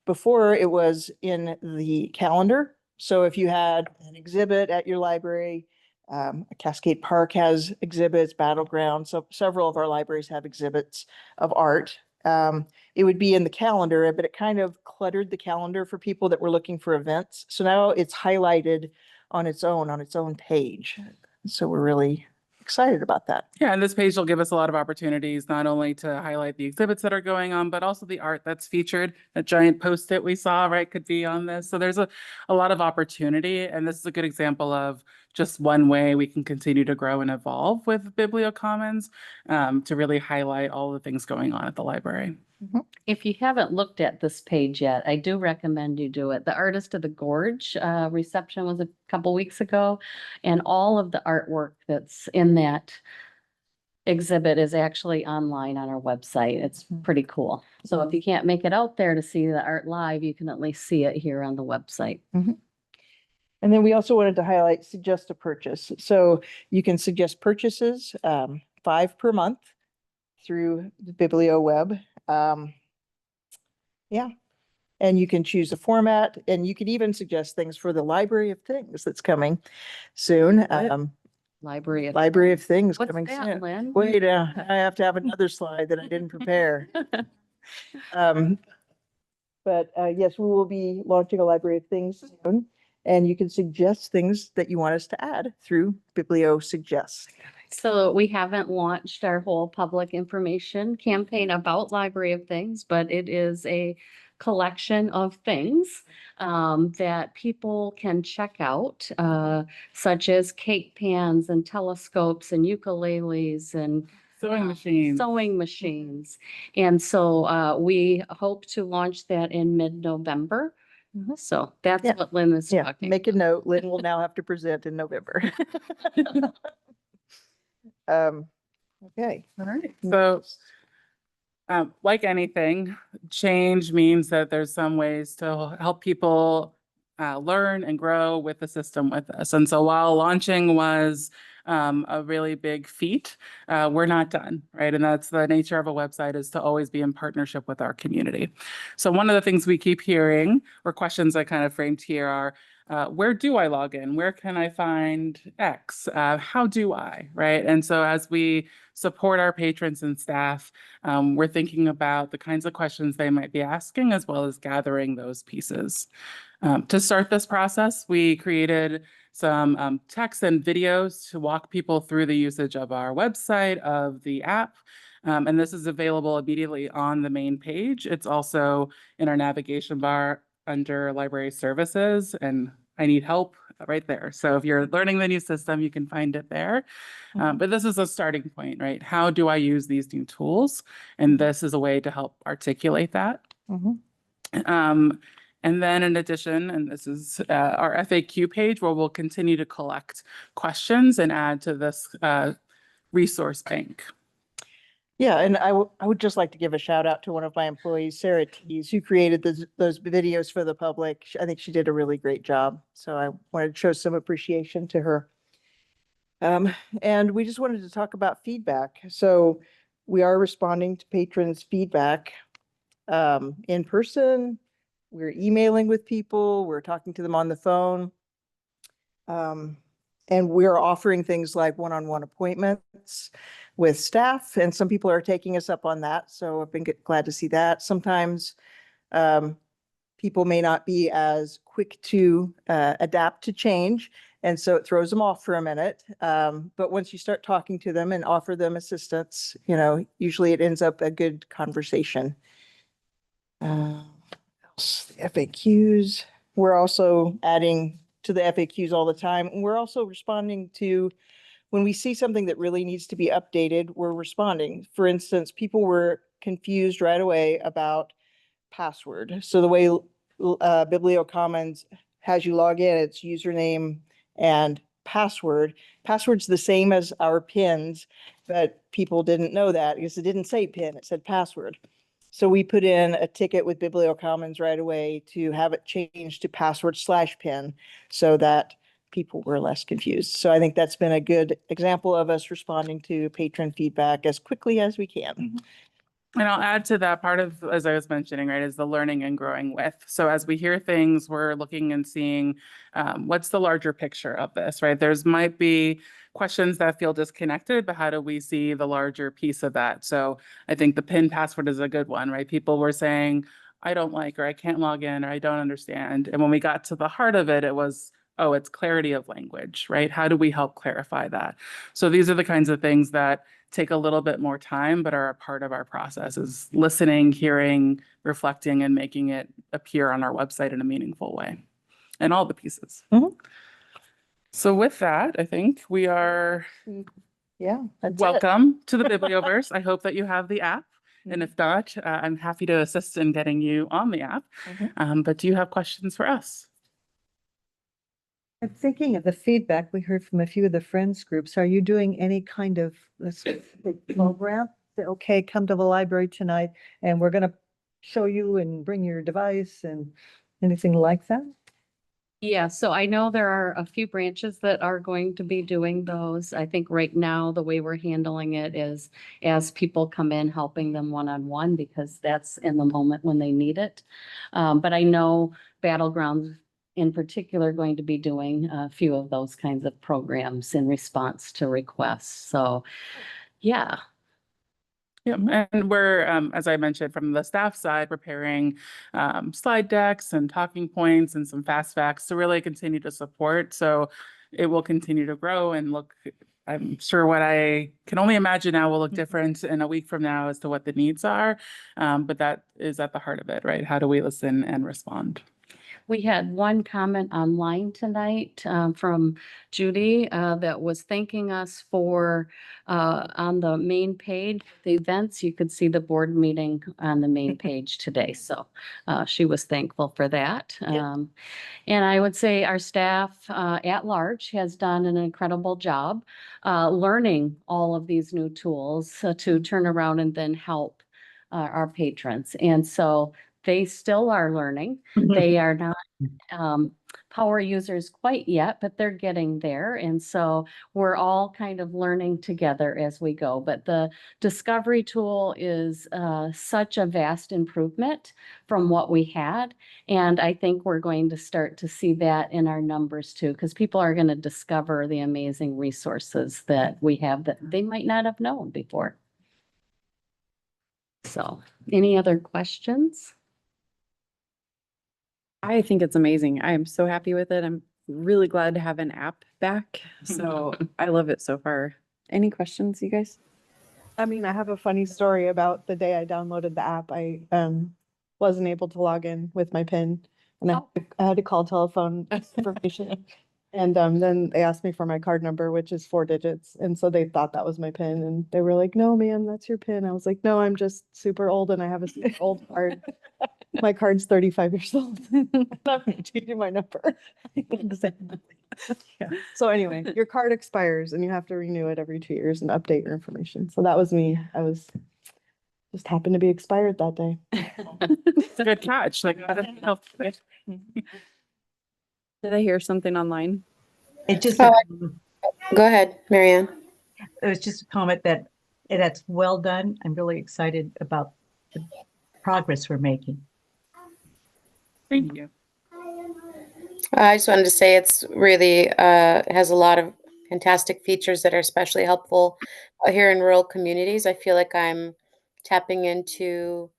Before it was in the calendar. So if you had an exhibit at your library, Cascade Park has exhibits, Battleground, so several of our libraries have exhibits of art. It would be in the calendar, but it kind of cluttered the calendar for people that were looking for events. So now it's highlighted on its own page. So we're really excited about that. Yeah, and this page will give us a lot of opportunities, not only to highlight the exhibits that are going on, but also the art that's featured. That giant Post-it we saw, right, could be on this. So there's a lot of opportunity, and this is a good example of just one way we can continue to grow and evolve with BiblioCommons to really highlight all the things going on at the library. If you haven't looked at this page yet, I do recommend you do it. The Artist of the Gorge reception was a couple weeks ago, and all of the artwork that's in that exhibit is actually online on our website. It's pretty cool. So if you can't make it out there to see the art live, you can at least see it here on the website. And then we also wanted to highlight suggest a purchase. So you can suggest purchases, 5 per month through the Biblio web. Yeah. And you can choose a format, and you could even suggest things for the Library of Things that's coming soon. Library of Things What's coming that, soon. Lynn? Wait, I have to have another slide that I didn't prepare. But yes, we will be launching a Library of Things soon, and you can suggest things that you want us to add through Biblio Suggest. So we haven't launched our whole public information campaign about Library of Things, but it is a collection of things that people can check out, such as cake pans and telescopes and ukuleles and Sewing machines. And so we hope to launch that in mid-November. So that's Yeah. what Lynn is Yeah, talking. make a note. Lynn will now have to present in November. Okay. All right. So like anything, change means that there's some ways to help people learn and grow with the system with us. And so while launching was a really big feat, we're not done, right? And that's the nature of a website, is to always be in partnership with our community. So one of the things we keep hearing, or questions I kind of framed here, are where do I log in? Where can I find X? How do I, right? And so as we support our patrons and staff, we're thinking about the kinds of questions they might be asking, as well as gathering those pieces. To start this process, we created some text and videos to walk people through the usage of our website, of the app. And this is available immediately on the main page. It's also in our navigation bar under library services, and I need help right there. So if you're learning the new system, you can find it there. But this is a starting point, right? How do I use these new tools? And this is a way to help articulate that. And then in addition, and this is our FAQ page, where we'll continue to collect questions and add to this resource bank. Yeah, and I would just like to give a shout out to one of my employees, Sarah Tees, who created those videos for the public. I think she did a really great job. So I wanted to show some appreciation to her. And we just wanted to talk about feedback. So we are responding to patrons' feedback in person. We're emailing with people. We're talking to them on the phone. And we're offering things like one-on-one appointments with staff, and some people are taking us up on that. So I've been glad to see that. Sometimes people may not be as quick to adapt to change, and so it throws them off for a minute. But once you start talking to them and offer them assistance, usually it ends up a good conversation. Else? The FAQs. We're also adding to the FAQs all the time. And we're also responding to when we see something that really needs to be updated, we're responding. For instance, people were confused right away about password. So the way BiblioCommons has you log in, it's username and password. Password's the same as our pins, but people didn't know that because it didn't say pin, it said password. So we put in a ticket with BiblioCommons right away to have it changed to password/pin so that people were less confused. So I think that's been a good example of us responding to patron feedback as quickly as we can. And I'll add to that part of, as I was mentioning, right, is the learning and growing with. So as we hear things, we're looking and seeing what's the larger picture of this, right? There's might be questions that feel disconnected, but how do we see the larger piece of that? So I think the PIN password is a good one, right? People were saying, I don't like, or I can't log in, or I don't understand. And when we got to the heart of it, it was, oh, it's clarity of language, right? How do we help clarify that? So these are the kinds of things that take a little bit more time, but are a part of our process, is listening, hearing, reflecting, and making it appear on our website in a meaningful way, and all the pieces. Mhm. So with that, I think we are Yeah. That's it. welcome to the Biblioverse. I hope that you have the app. And if not, I'm happy to assist in getting you on the app. But do you have questions for us? I'm thinking of the feedback we heard from a few of the friends groups. Are you doing any kind of program? Say, okay, come to the library tonight and we're going to show you and bring your device and anything like that? Yeah, so I know there are a few branches that are going to be doing those. I think right now, the way we're handling it is as people come in, helping them one-on-one, because that's in the moment when they need it. But I know Battlegrounds in particular are going to be doing a few of those kinds of programs in response to requests. So, yeah. Yeah, and we're, as I mentioned, from the staff side, preparing slide decks and talking points and some fast facts to really continue to support. So it will continue to grow and look, I'm sure what I can only imagine now will look different in a week from now as to what the needs are. But that is at the heart of it, right? How do we listen and respond? We had one comment online tonight from Judy that was thanking us for on the main page, the events, you could see the board meeting on the main page today. So she was thankful for that. And I would say our staff at large has done an incredible job learning all of these new tools to turn around and then help our patrons. And so they still are learning. They are not power users quite yet, but they're getting there. And so we're all kind of learning together as we go. But the discovery tool is such a vast improvement from what we had. And I think we're going to start to see that in our numbers too, because people are going to discover the amazing resources that we have that they might not have known before. So, any other questions? I think it's amazing. I am so happy with it. I'm really glad to have an app back. So I love it so far. Any questions, you guys? I mean, I have a funny story about the day I downloaded the app. I wasn't able to log in with my PIN, and I had to call telephone information. And then they asked me for my card number, which is 4 digits. And so they thought that was my PIN, and they were like, "No, ma'am, that's your PIN." I was like, "No, I'm just super old and I have a super old card." My card's 35 years old. I'm changing my number. Yeah. So anyway, your card expires and you have to renew it every 2 years and update your information. So that was me. I was just happened to be expired that day. Good catch. Like, help. Did I hear something online? It just, Go ahead, Marianne. it was just a comment that that's well done. I'm really excited about the progress we're making. Thank you. I just wanted to say it's really has a lot of fantastic features that are especially helpful here in rural communities. I feel like I'm tapping into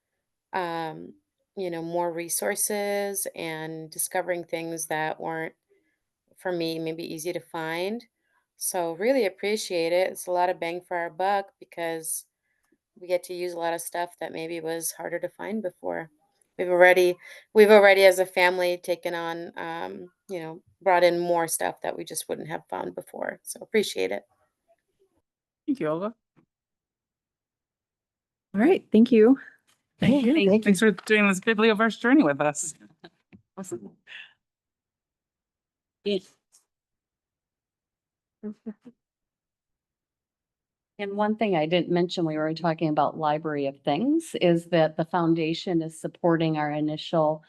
more resources and discovering things that weren't for me maybe easy to find. So really appreciate it. It's a lot of bang for our buck because we get to use a lot of stuff that maybe was harder to find before. We've already as a family taken on brought in more stuff that we just wouldn't have found before. So appreciate it. Thank you, Olga. All right, thank you. Thank you. Thank you. Thanks for doing this biblioverse journey with us. Awesome. And one thing I didn't mention, we were talking about Library of Things, is that the foundation is supporting our initial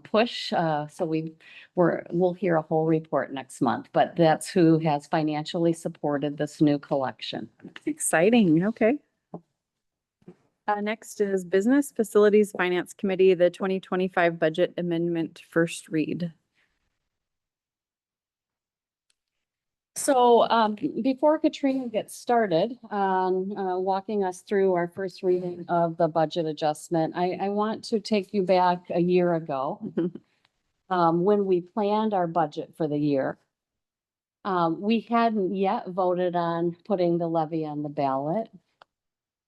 push. So we'll hear a whole report next month, but that's who has financially supported this new collection. Exciting. Okay. Next is Business Facilities Finance Committee, the 2025 budget amendment first read. So before Katrina gets started on walking us through our first reading of the budget adjustment, I want to take you back a year ago when we planned our budget for the year. We hadn't yet voted on putting the levy on the ballot.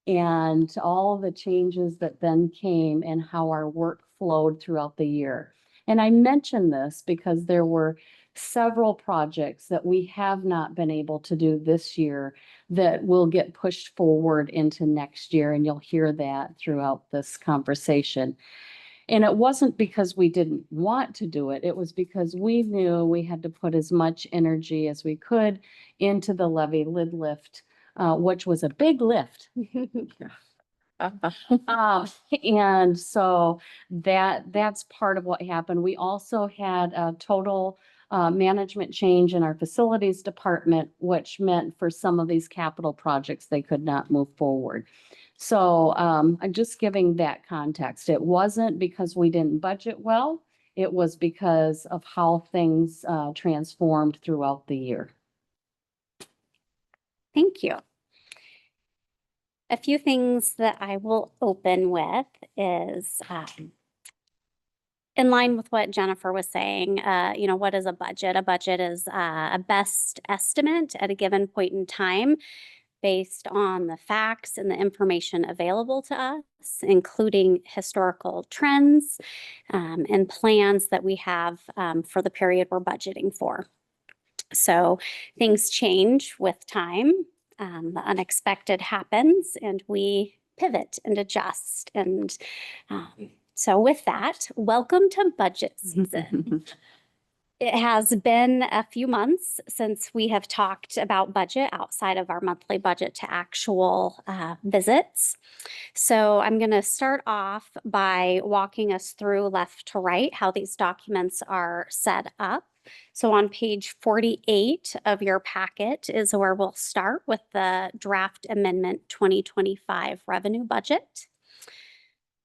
And all the changes that then came and how our work flowed throughout the year. And I mention this because there were several projects that we have not been able to do this year that will get pushed forward into next year. And you'll hear that throughout this conversation. And it wasn't because we didn't want to do it. It was because we knew we had to put as much energy as we could into the levy lid lift, which was a big lift. And so that's part of what happened. We also had a total management change in our facilities department, which meant for some of these capital projects, they could not move forward. So I'm just giving that context. It wasn't because we didn't budget well. It was because of how things transformed throughout the year. Thank you. A few things that I will open with is in line with what Jennifer was saying. What is a budget? A budget is a best estimate at a given point in time based on the facts and the information available to us, including historical trends and plans that we have for the period we're budgeting for. So things change with time. The unexpected happens and we pivot and adjust. And so with that, welcome to budget season. It has been a few months since we have talked about budget outside of our monthly budget to actual visits. So I'm going to start off by walking us through left to right how these documents are set up. So on page 48 of your packet is where we'll start with the draft amendment 2025 revenue budget.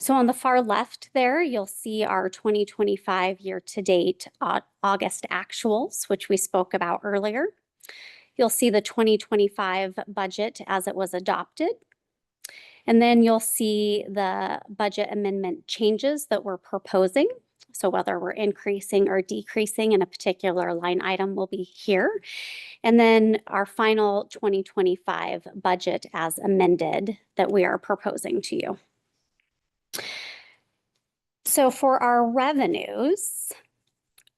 So on the far left there, you'll see our 2025 year-to-date August actuals, which we spoke about earlier. You'll see the 2025 budget as it was adopted. And then you'll see the budget amendment changes that we're proposing. So whether we're increasing or decreasing in a particular line item will be here. And then our final 2025 budget as amended that we are proposing to you. So for our revenues,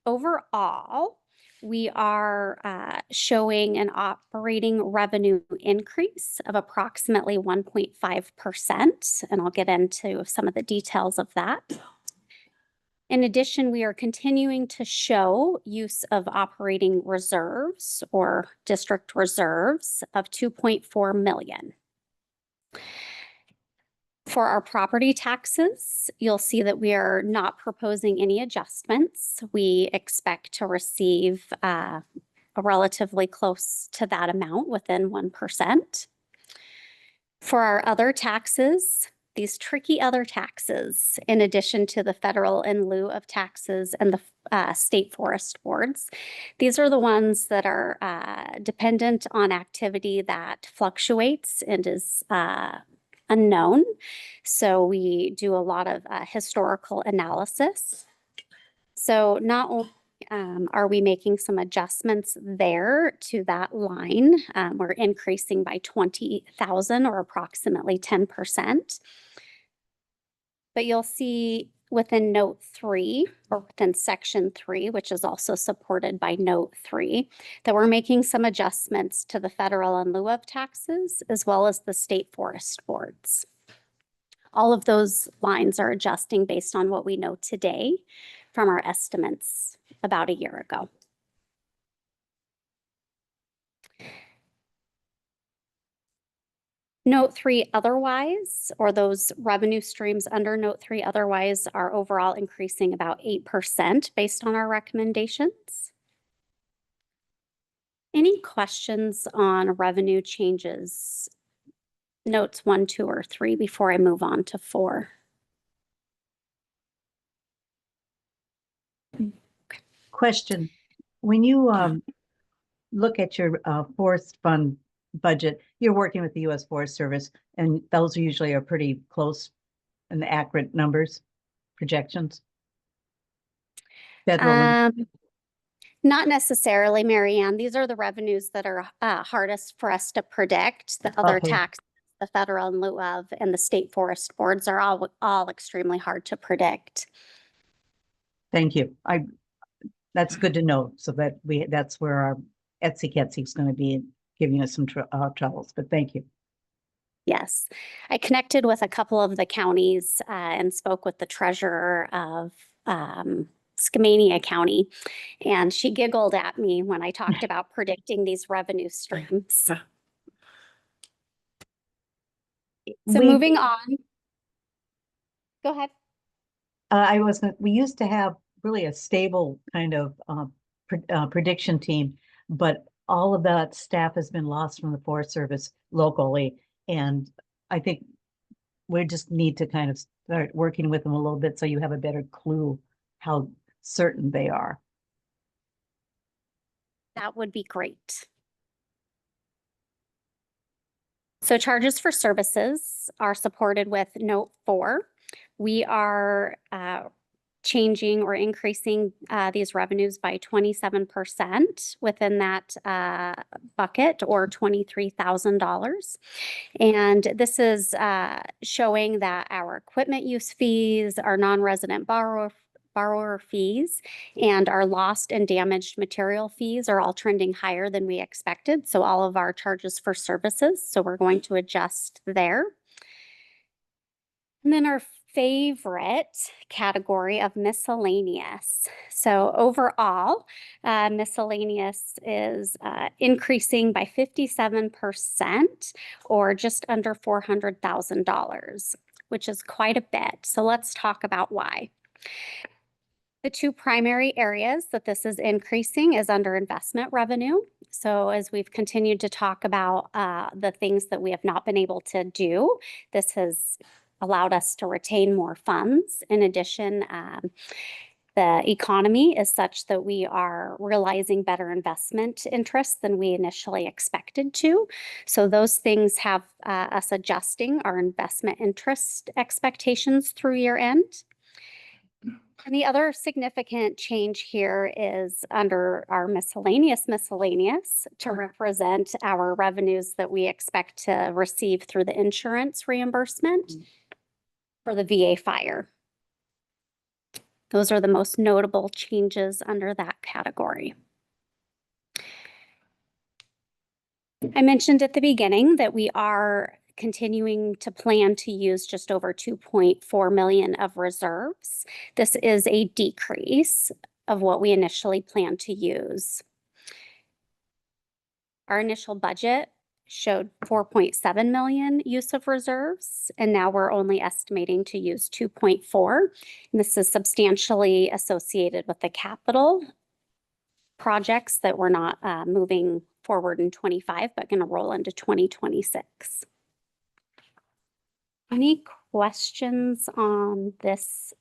overall, we are showing an operating revenue increase of approximately 1.5%, and I'll get into some of the details of that. In addition, we are continuing to show use of operating reserves or district reserves of 2.4 million. For our property taxes, you'll see that we are not proposing any adjustments. We expect to receive a relatively close to that amount, within 1%. For our other taxes, these tricky other taxes, in addition to the federal in lieu of taxes and the state forest boards, these are the ones that are dependent on activity that fluctuates and is unknown. So we do a lot of historical analysis. So not only are we making some adjustments there to that line, we're increasing by 20,000 or approximately 10%. But you'll see within note 3 or within section 3, which is also supported by note 3, that we're making some adjustments to the federal in lieu of taxes as well as the state forest boards. All of those lines are adjusting based on what we know today from our estimates about a year ago. Note 3 otherwise, or those revenue streams under note 3 otherwise, are overall increasing about 8% based on our recommendations. Any questions on revenue changes? Notes 1, 2, or 3 before I move on to 4. Question, when you look at your forest fund budget, you're working with the U.S. Forest Service, and those usually are pretty close and accurate numbers, projections? Federal. Not necessarily, Mary Ann. These are the revenues that are hardest for us to predict. The other Okay. taxes, the federal in lieu of, and the state forest boards are all extremely hard to predict. Thank you. That's good to know, so that that's where our Etsy is going to be giving us some troubles, but thank you. Yes, I connected with a couple of the counties and spoke with the treasurer of Skamania County, and she giggled at me when I talked about predicting these revenue streams. So moving on. Go ahead. We used to have really a stable kind of prediction team, but all of that staff has been lost from the Forest Service locally. And I think we just need to kind of start working with them a little bit so you have a better clue how certain they are. That would be great. So charges for services are supported with note 4. We are changing or increasing these revenues by 27% within that bucket, or $23,000. And this is showing that our equipment use fees, our non-resident borrower fees, and our lost and damaged material fees are all trending higher than we expected. So all of our charges for services, so we're going to adjust there. And then our favorite category of miscellaneous. So overall, miscellaneous is increasing by 57%, or just under $400,000, which is quite a bit. So let's talk about why. The two primary areas that this is increasing is under investment revenue. So as we've continued to talk about the things that we have not been able to do, this has allowed us to retain more funds. In addition, the economy is such that we are realizing better investment interest than we initially expected to. So those things have us adjusting our investment interest expectations through year end. And the other significant change here is under our miscellaneous to represent our revenues that we expect to receive through the insurance reimbursement for the VA fire. Those are the most notable changes under that category. I mentioned at the beginning that we are continuing to plan to use just over 2.4 million of reserves. This is a decrease of what we initially planned to use. Our initial budget showed 4.7 million use of reserves, and now we're only estimating to use 2.4. And this is substantially associated with the capital projects that we're not moving forward in 25, but going to roll into 2026. Any questions on this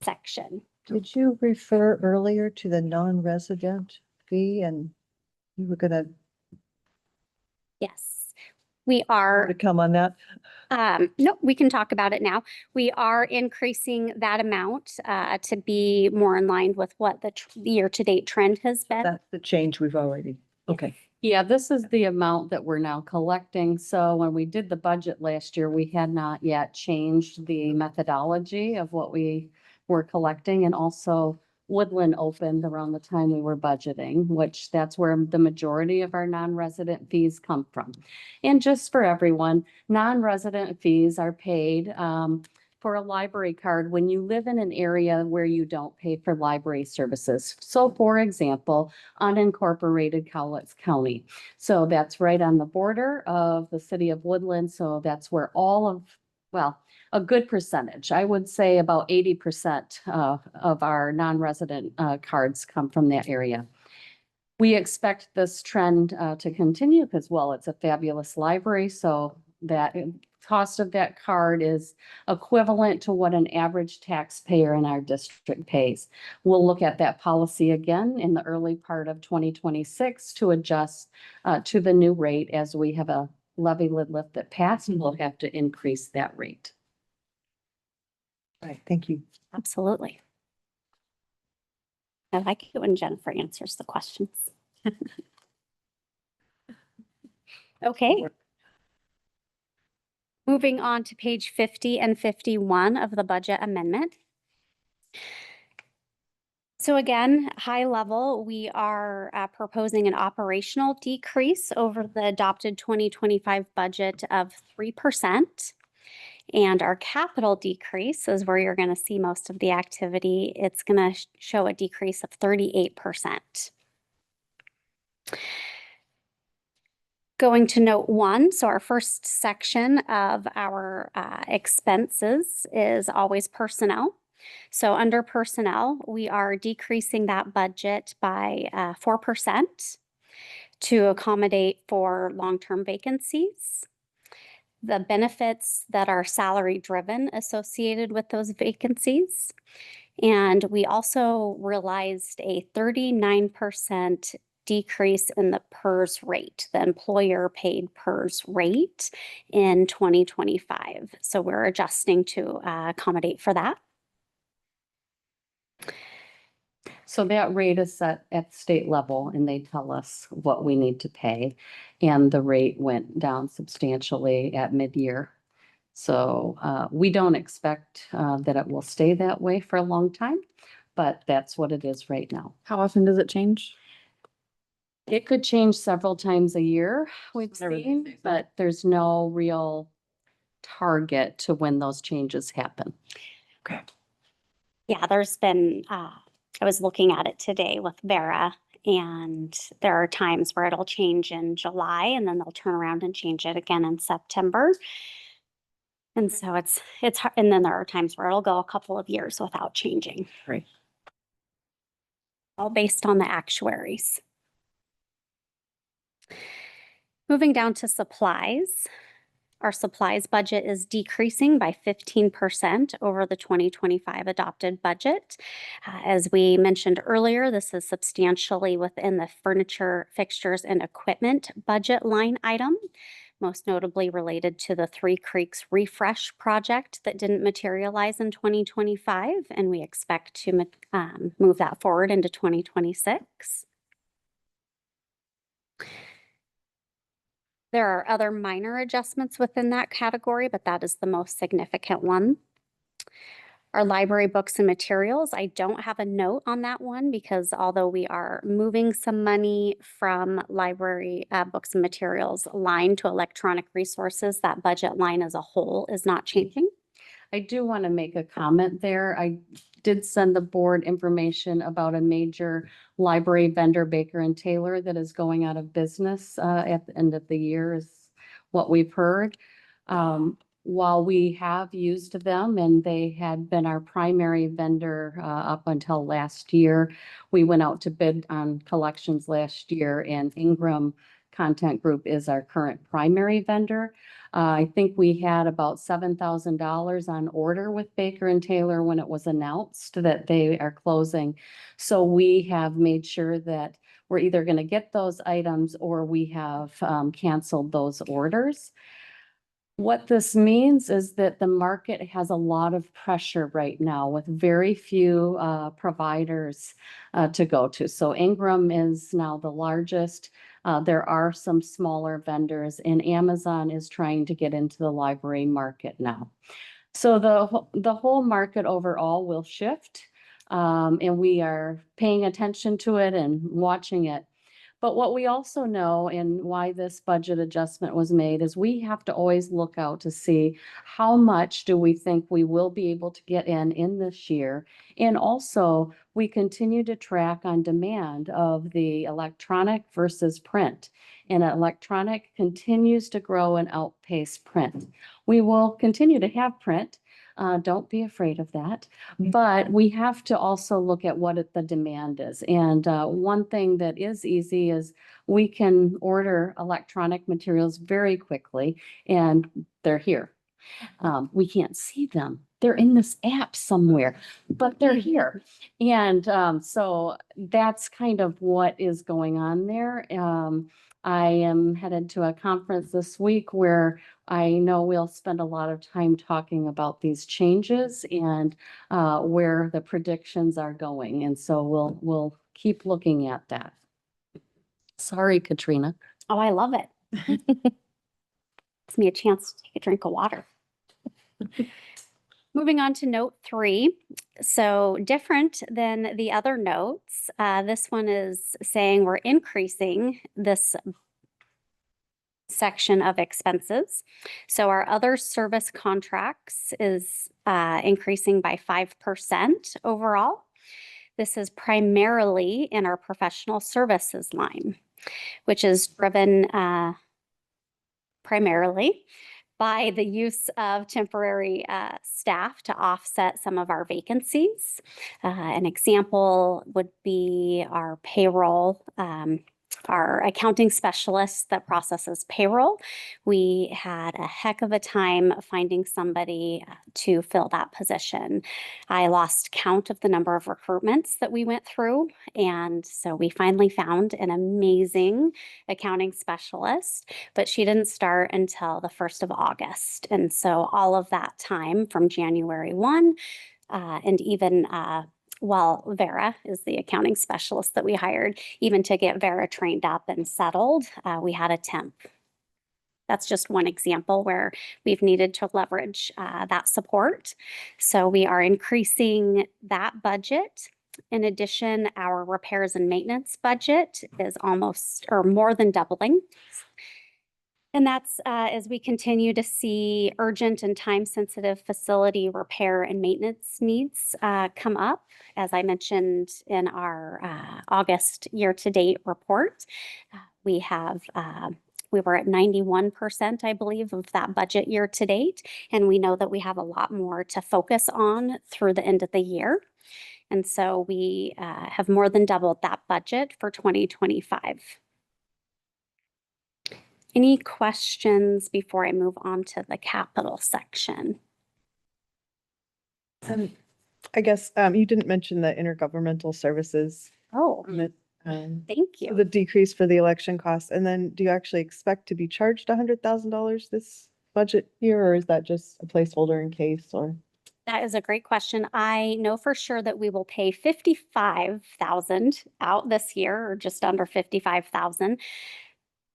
section? Did you refer earlier to the non-resident fee and you were gonna Yes, we more are. to come on that? No, we can talk about it now. We are increasing that amount to be more in line with what the year-to-date trend has been. That's the change we've already, okay. Yeah, this is the amount that we're now collecting. So when we did the budget last year, we had not yet changed the methodology of what we were collecting. And also Woodland opened around the time we were budgeting, which that's where the majority of our non-resident fees come from. And just for everyone, non-resident fees are paid for a library card when you live in an area where you don't pay for library services. So for example, unincorporated Cowlitz County. So that's right on the border of the city of Woodland. So that's where all of, well, a good percentage, I would say about 80% of our non-resident cards come from that area. We expect this trend to continue because, well, it's a fabulous library. So that cost of that card is equivalent to what an average taxpayer in our district pays. We'll look at that policy again in the early part of 2026 to adjust to the new rate as we have a levy lid lift that passed, and we'll have to increase that rate. All right, thank you. Absolutely. I like it when Jennifer answers the questions. Okay. Moving on to page 50 and 51 of the budget amendment. So again, high level, we are proposing an operational decrease over the adopted 2025 budget of 3%. And our capital decrease is where you're going to see most of the activity. It's going to show a decrease of 38%. Going to note 1, so our first section of our expenses is always personnel. So under personnel, we are decreasing that budget by 4% to accommodate for long-term vacancies. The benefits that are salary driven associated with those vacancies. And we also realized a 39% decrease in the PERS rate, the employer paid PERS rate in 2025. So we're adjusting to accommodate for that. So that rate is set at state level and they tell us what we need to pay. And the rate went down substantially at mid-year. So we don't expect that it will stay that way for a long time, but that's what it is right now. How often does it change? It could change several times a year, we've seen, but there's no real target to when those changes happen. Okay. Yeah, there's been, I was looking at it today with Vera, and there are times where it'll change in July and then they'll turn around and change it again in September. And so it's hard, and then there are times where it'll go a couple of years without changing. Right. All based on the actuaries. Moving down to supplies. Our supplies budget is decreasing by 15% over the 2025 adopted budget. As we mentioned earlier, this is substantially within the furniture, fixtures, and equipment budget line item, most notably related to the Three Creeks refresh project that didn't materialize in 2025, and we expect to move that forward into 2026. There are other minor adjustments within that category, but that is the most significant one. Our library books and materials, I don't have a note on that one because although we are moving some money from library books and materials line to electronic resources, that budget line as a whole is not changing. I do want to make a comment there. I did send the board information about a major library vendor, Baker and Taylor, that is going out of business at the end of the year is what we've heard. While we have used them and they had been our primary vendor up until last year, we went out to bid on collections last year, and Ingram Content Group is our current primary vendor. I think we had about $7,000 on order with Baker and Taylor when it was announced that they are closing. So we have made sure that we're either going to get those items or we have canceled those orders. What this means is that the market has a lot of pressure right now with very few providers to go to. So Ingram is now the largest. There are some smaller vendors, and Amazon is trying to get into the library market now. So the whole market overall will shift, and we are paying attention to it and watching it. But what we also know, and why this budget adjustment was made, is we have to always look out to see how much do we think we will be able to get in this year. And also, we continue to track on demand of the electronic versus print. And electronic continues to grow and outpace print. We will continue to have print. Don't be afraid of that. But we have to also look at what the demand is. And one thing that is easy is we can order electronic materials very quickly, and they're here. We can't see them. They're in this app somewhere, but they're here. And so that's kind of what is going on there. I am headed to a conference this week where I know we'll spend a lot of time talking about these changes and where the predictions are going. And so we'll keep looking at that. Sorry, Katrina. Oh, I love it. Gives me a chance to take a drink of water. Moving on to note 3. So different than the other notes, this one is saying we're increasing this section of expenses. So our other service contracts is increasing by 5% overall. This is primarily in our professional services line, which is driven primarily by the use of temporary staff to offset some of our vacancies. An example would be our payroll, our accounting specialist that processes payroll. We had a heck of a time finding somebody to fill that position. I lost count of the number of recruitments that we went through. And so we finally found an amazing accounting specialist, but she didn't start until the 1st of August. And so all of that time from January 1 and even well, Vera is the accounting specialist that we hired. Even to get Vera trained up and settled, we had a temp. That's just one example where we've needed to leverage that support. So we are increasing that budget. In addition, our repairs and maintenance budget is almost or more than doubling. And that's as we continue to see urgent and time-sensitive facility repair and maintenance needs come up. As I mentioned in our August year-to-date report, we were at 91%, I believe, of that budget year-to-date. And we know that we have a lot more to focus on through the end of the year. And so we have more than doubled that budget for 2025. Any questions before I move on to the capital section? I guess you didn't mention the intergovernmental services. Oh, thank you. The decrease for the election costs. And then do you actually expect to be charged $100,000 this budget year, or is that just a placeholder in case? Or That is a great question. I know for sure that we will pay $55,000 out this year, or just under $55,000.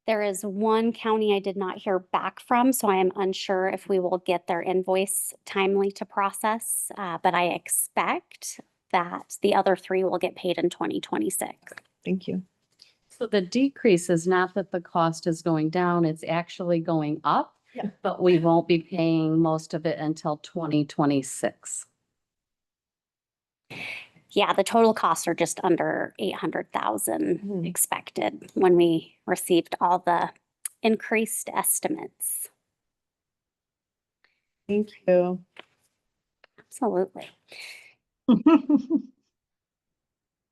There is one county I did not hear back from, so I am unsure if we will get their invoice timely to process. But I expect that the other three will get paid in 2026. Thank you. So the decrease is not that the cost is going down, it's actually going up. Yeah. But we won't be paying most of it until 2026. Yeah, the total costs are just under 800,000 Hmm. expected when we received all the increased estimates. Thank you. Absolutely.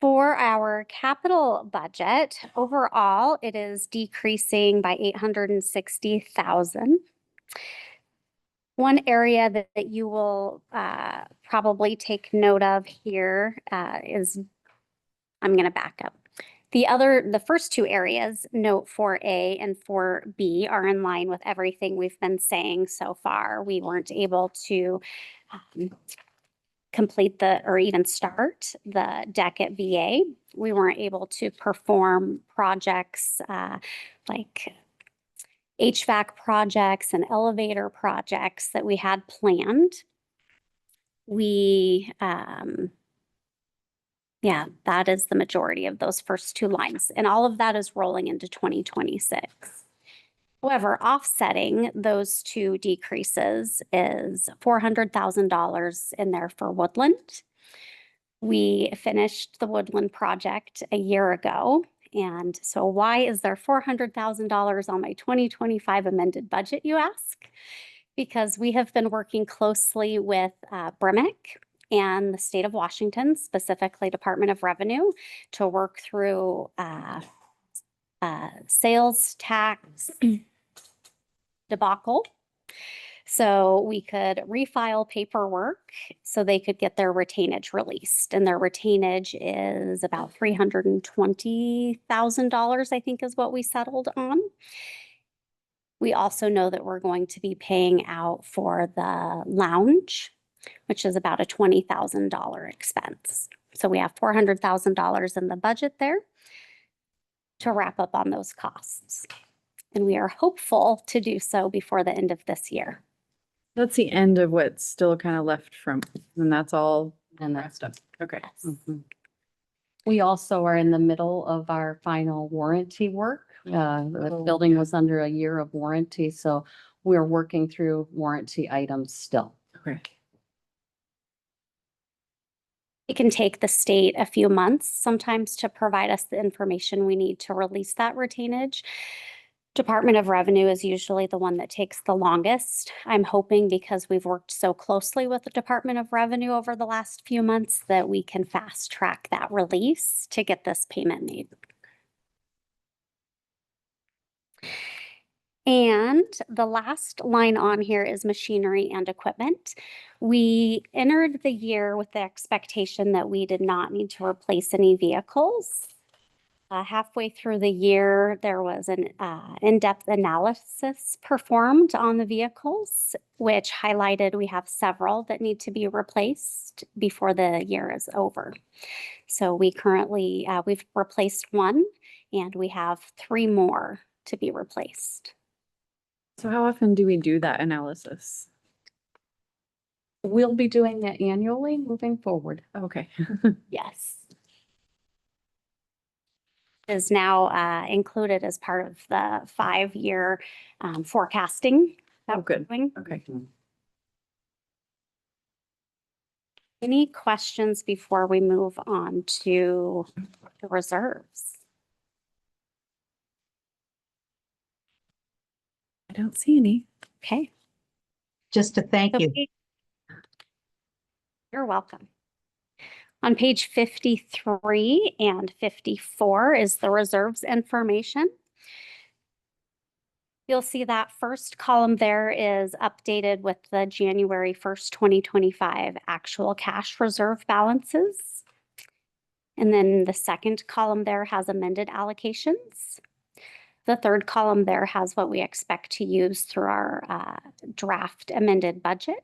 For our capital budget, overall, it is decreasing by 860,000. One area that you will probably take note of here is, I'm going to back up. The first two areas, note 4A and 4B, are in line with everything we've been saying so far. We weren't able to complete or even start the deck at VA. We weren't able to perform projects like HVAC projects and elevator projects that we had planned. Yeah, that is the majority of those first two lines, and all of that is rolling into 2026. However, offsetting those two decreases is $400,000 in there for Woodland. We finished the Woodland project a year ago. And so why is there $400,000 on my 2025 amended budget, you ask? Because we have been working closely with BRMIC and the state of Washington, specifically Department of Revenue, to work through sales tax debacle. So we could refile paperwork so they could get their retainage released. And their retainage is about $320,000, I think is what we settled on. We also know that we're going to be paying out for the lounge, which is about a $20,000 expense. So we have $400,000 in the budget there to wrap up on those costs. And we are hopeful to do so before the end of this year. That's the end of what's still kind of left from, and that's all. And that's Stuff. Okay. Yes. We also are in the middle of our final warranty work. The building was under a year of warranty, so we're working through warranty items still. Okay. It can take the state a few months sometimes to provide us the information we need to release that retainage. Department of Revenue is usually the one that takes the longest. I'm hoping because we've worked so closely with the Department of Revenue over the last few months that we can fast track that release to get this payment made. And the last line on here is machinery and equipment. We entered the year with the expectation that we did not need to replace any vehicles. Halfway through the year, there was an in-depth analysis performed on the vehicles, which highlighted we have several that need to be replaced before the year is over. So we currently, we've replaced one, and we have 3 more to be replaced. So how often do we do that analysis? We'll be doing that annually moving forward. Okay. Yes. Is now included as part of the 5-year forecasting. that Oh, we're good. doing. Okay. Any questions before we move on to the reserves? I don't see any. Okay. Just to thank So you. You're welcome. On page 53 and 54 is the reserves information. You'll see that first column there is updated with the January 1st, 2025 actual cash reserve balances. And then the second column there has amended allocations. The third column there has what we expect to use through our draft amended budget.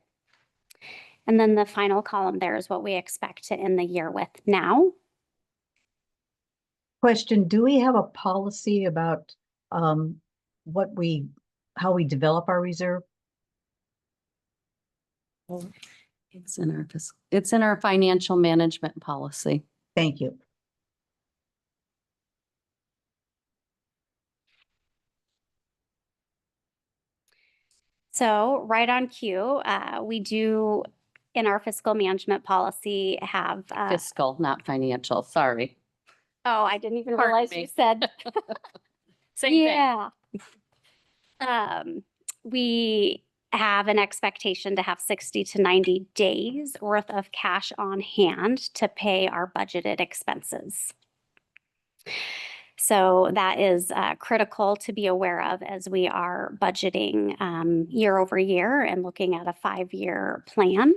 And then the final column there is what we expect to end the year with now. Question, do we have a policy about what how we develop our reserve? It's in our financial management policy. Thank you. So right on cue, we do in our fiscal management policy have, Fiscal, not financial, sorry. oh, I didn't even Pardon realize me. you said. Same thing. Yeah. We have an expectation to have 60 to 90 days worth of cash on hand to pay our budgeted expenses. So that is critical to be aware of as we are budgeting year over year and looking at a 5-year plan.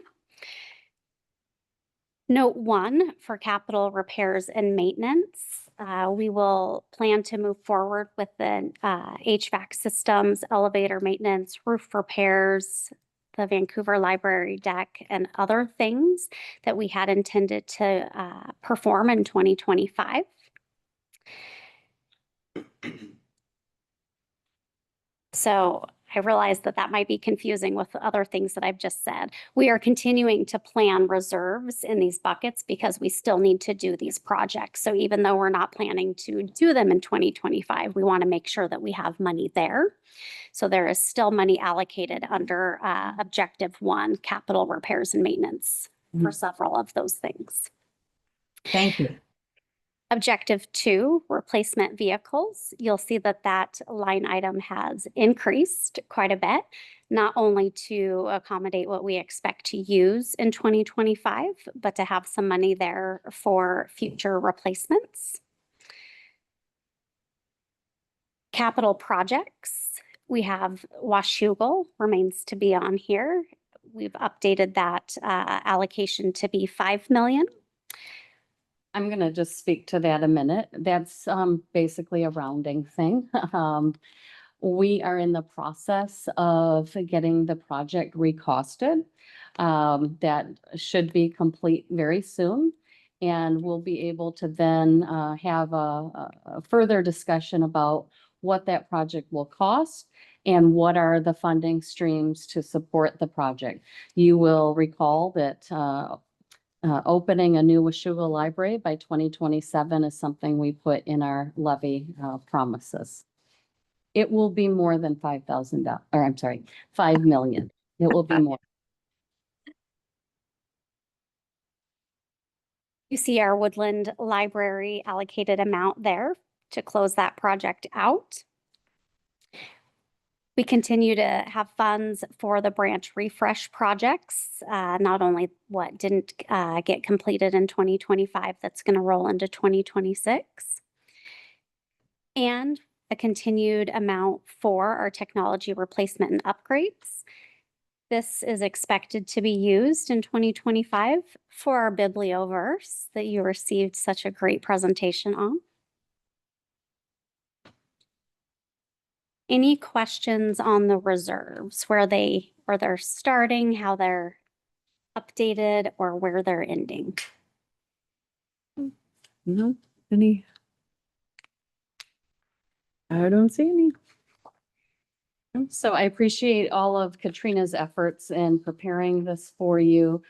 Note 1 for capital repairs and maintenance. We will plan to move forward with the HVAC systems, elevator maintenance, roof repairs, the Vancouver Library deck, and other things that we had intended to perform in 2025. So I realize that that might be confusing with the other things that I've just said. We are continuing to plan reserves in these buckets because we still need to do these projects. So even though we're not planning to do them in 2025, we want to make sure that we have money there. So there is still money allocated under Objective 1, capital repairs and maintenance for several of those things. Thank you. Objective 2, replacement vehicles. You'll see that that line item has increased quite a bit, not only to accommodate what we expect to use in 2025, but to have some money there for future replacements. Capital projects. We have Washougal remains to be on here. We've updated that allocation to be $5 million. I'm going to just speak to that a minute. That's basically a rounding thing. We are in the process of getting the project recosted. That should be complete very soon. And we'll be able to then have a further discussion about what that project will cost and what are the funding streams to support the project. You will recall that opening a new Washougal library by 2027 is something we put in our levy promises. It will be more than $5,000, or I'm sorry, $5 million. It will be more. You see our Woodland Library allocated amount there to close that project out. We continue to have funds for the branch refresh projects, not only what didn't get completed in 2025 that's going to roll into 2026, and a continued amount for our technology replacement and upgrades. This is expected to be used in 2025 for our Biblioverse that you received such a great presentation on. Any questions on the reserves, where they're starting, how they're updated, or where they're ending? No, any? I don't see any. So I appreciate all of Katrina's efforts in preparing this for you.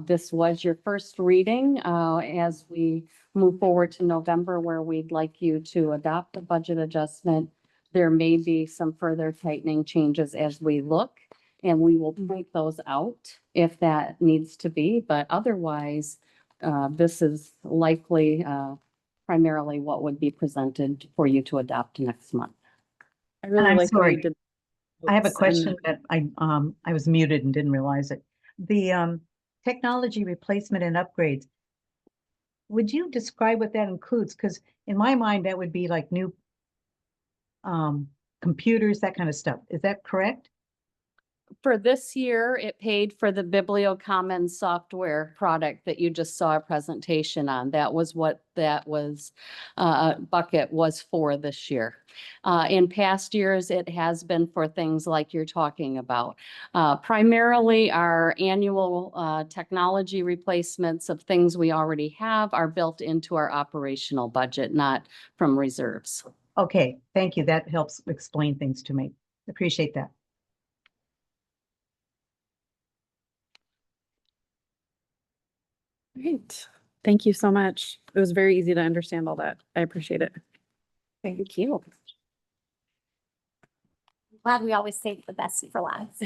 This was your first reading as we move forward to November, where we'd like you to adopt the budget adjustment. There may be some further tightening changes as we look, and we will point those out if that needs to be. But otherwise, this is likely primarily what would be presented for you to adopt next month. I really I'm like the way you sorry. did. I have a books question and- that I was muted and didn't realize it. The technology replacement and upgrades. Would you describe what that includes? Because in my mind, that would be like new computers, that kind of stuff. Is that correct? For this year, it paid for the BiblioCommons software product that you just saw a presentation on. That was what that was bucket was for this year. In past years, it has been for things like you're talking about. Primarily, our annual technology replacements of things we already have are built into our operational budget, not from reserves. Okay, thank you. That helps explain things to me. Appreciate that. Great. Thank you so much. It was very easy to understand all that. I appreciate it. Thank you. Glad we always save the best for last.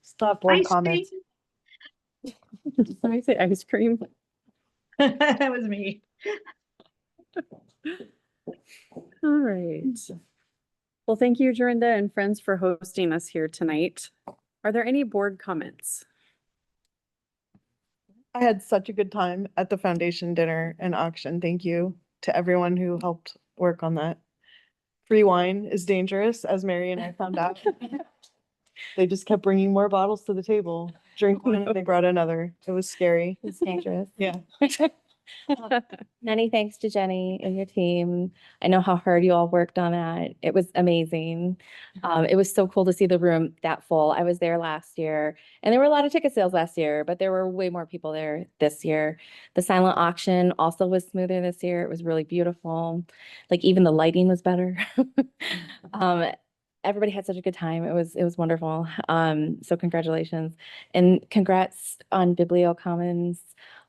Stop board Ice comments. Let me say ice cream. That was me. All right. Well, thank you, Jorinda and friends, for hosting us here tonight. Are there any board comments? I had such a good time at the foundation dinner and auction. Thank you to everyone who helped work on that. Free wine is dangerous, as Mary and I found out. They just kept bringing more bottles to the table. Drink one, and they brought another. It was scary. It's dangerous. Yeah. Many thanks to Jenny and your team. I know how hard you all worked on that. It was amazing. It was so cool to see the room that full. I was there last year and there were a lot of ticket sales last year, but there were way more people there this year. The silent auction also was smoother this year. It was really beautiful. Like even the lighting was better. Everybody had such a good time. It was wonderful. So congratulations and congrats on BiblioCommons.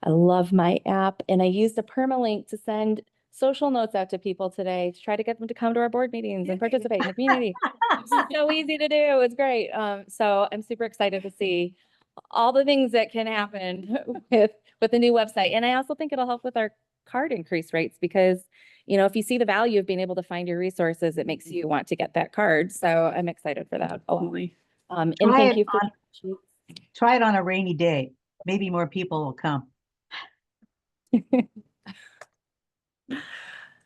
I love my app and I used a permalink to send social notes out to people today to try to get them to come to our board meetings and participate in the community. It's so easy to do. It's great. So I'm super excited to see all the things that can happen with the new website. And I also think it'll help with our card increase rates because, you know, if you see the value of being able to find your resources, it makes you want to get that card. So I'm excited for that. Totally. And Try thank it you for. Try it on a rainy day. Maybe more people will come.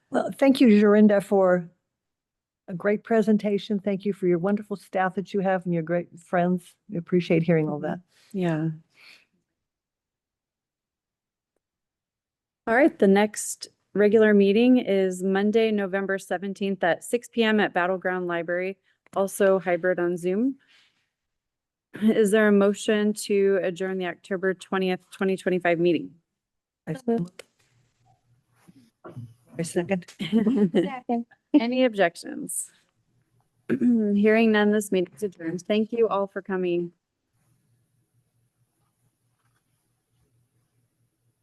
Well, thank you, Jorinda, for a great presentation. Thank you for your wonderful staff that you have and your great friends. We appreciate hearing all that. Yeah. All right, the next regular meeting is Monday, November 17th at 6 p.m. at Battleground Library, also hybrid on Zoom. Is there a motion to adjourn the October 20th, 2025 meeting? I second. Any objections? Hearing none, this meeting is adjourned. Thank you all for coming.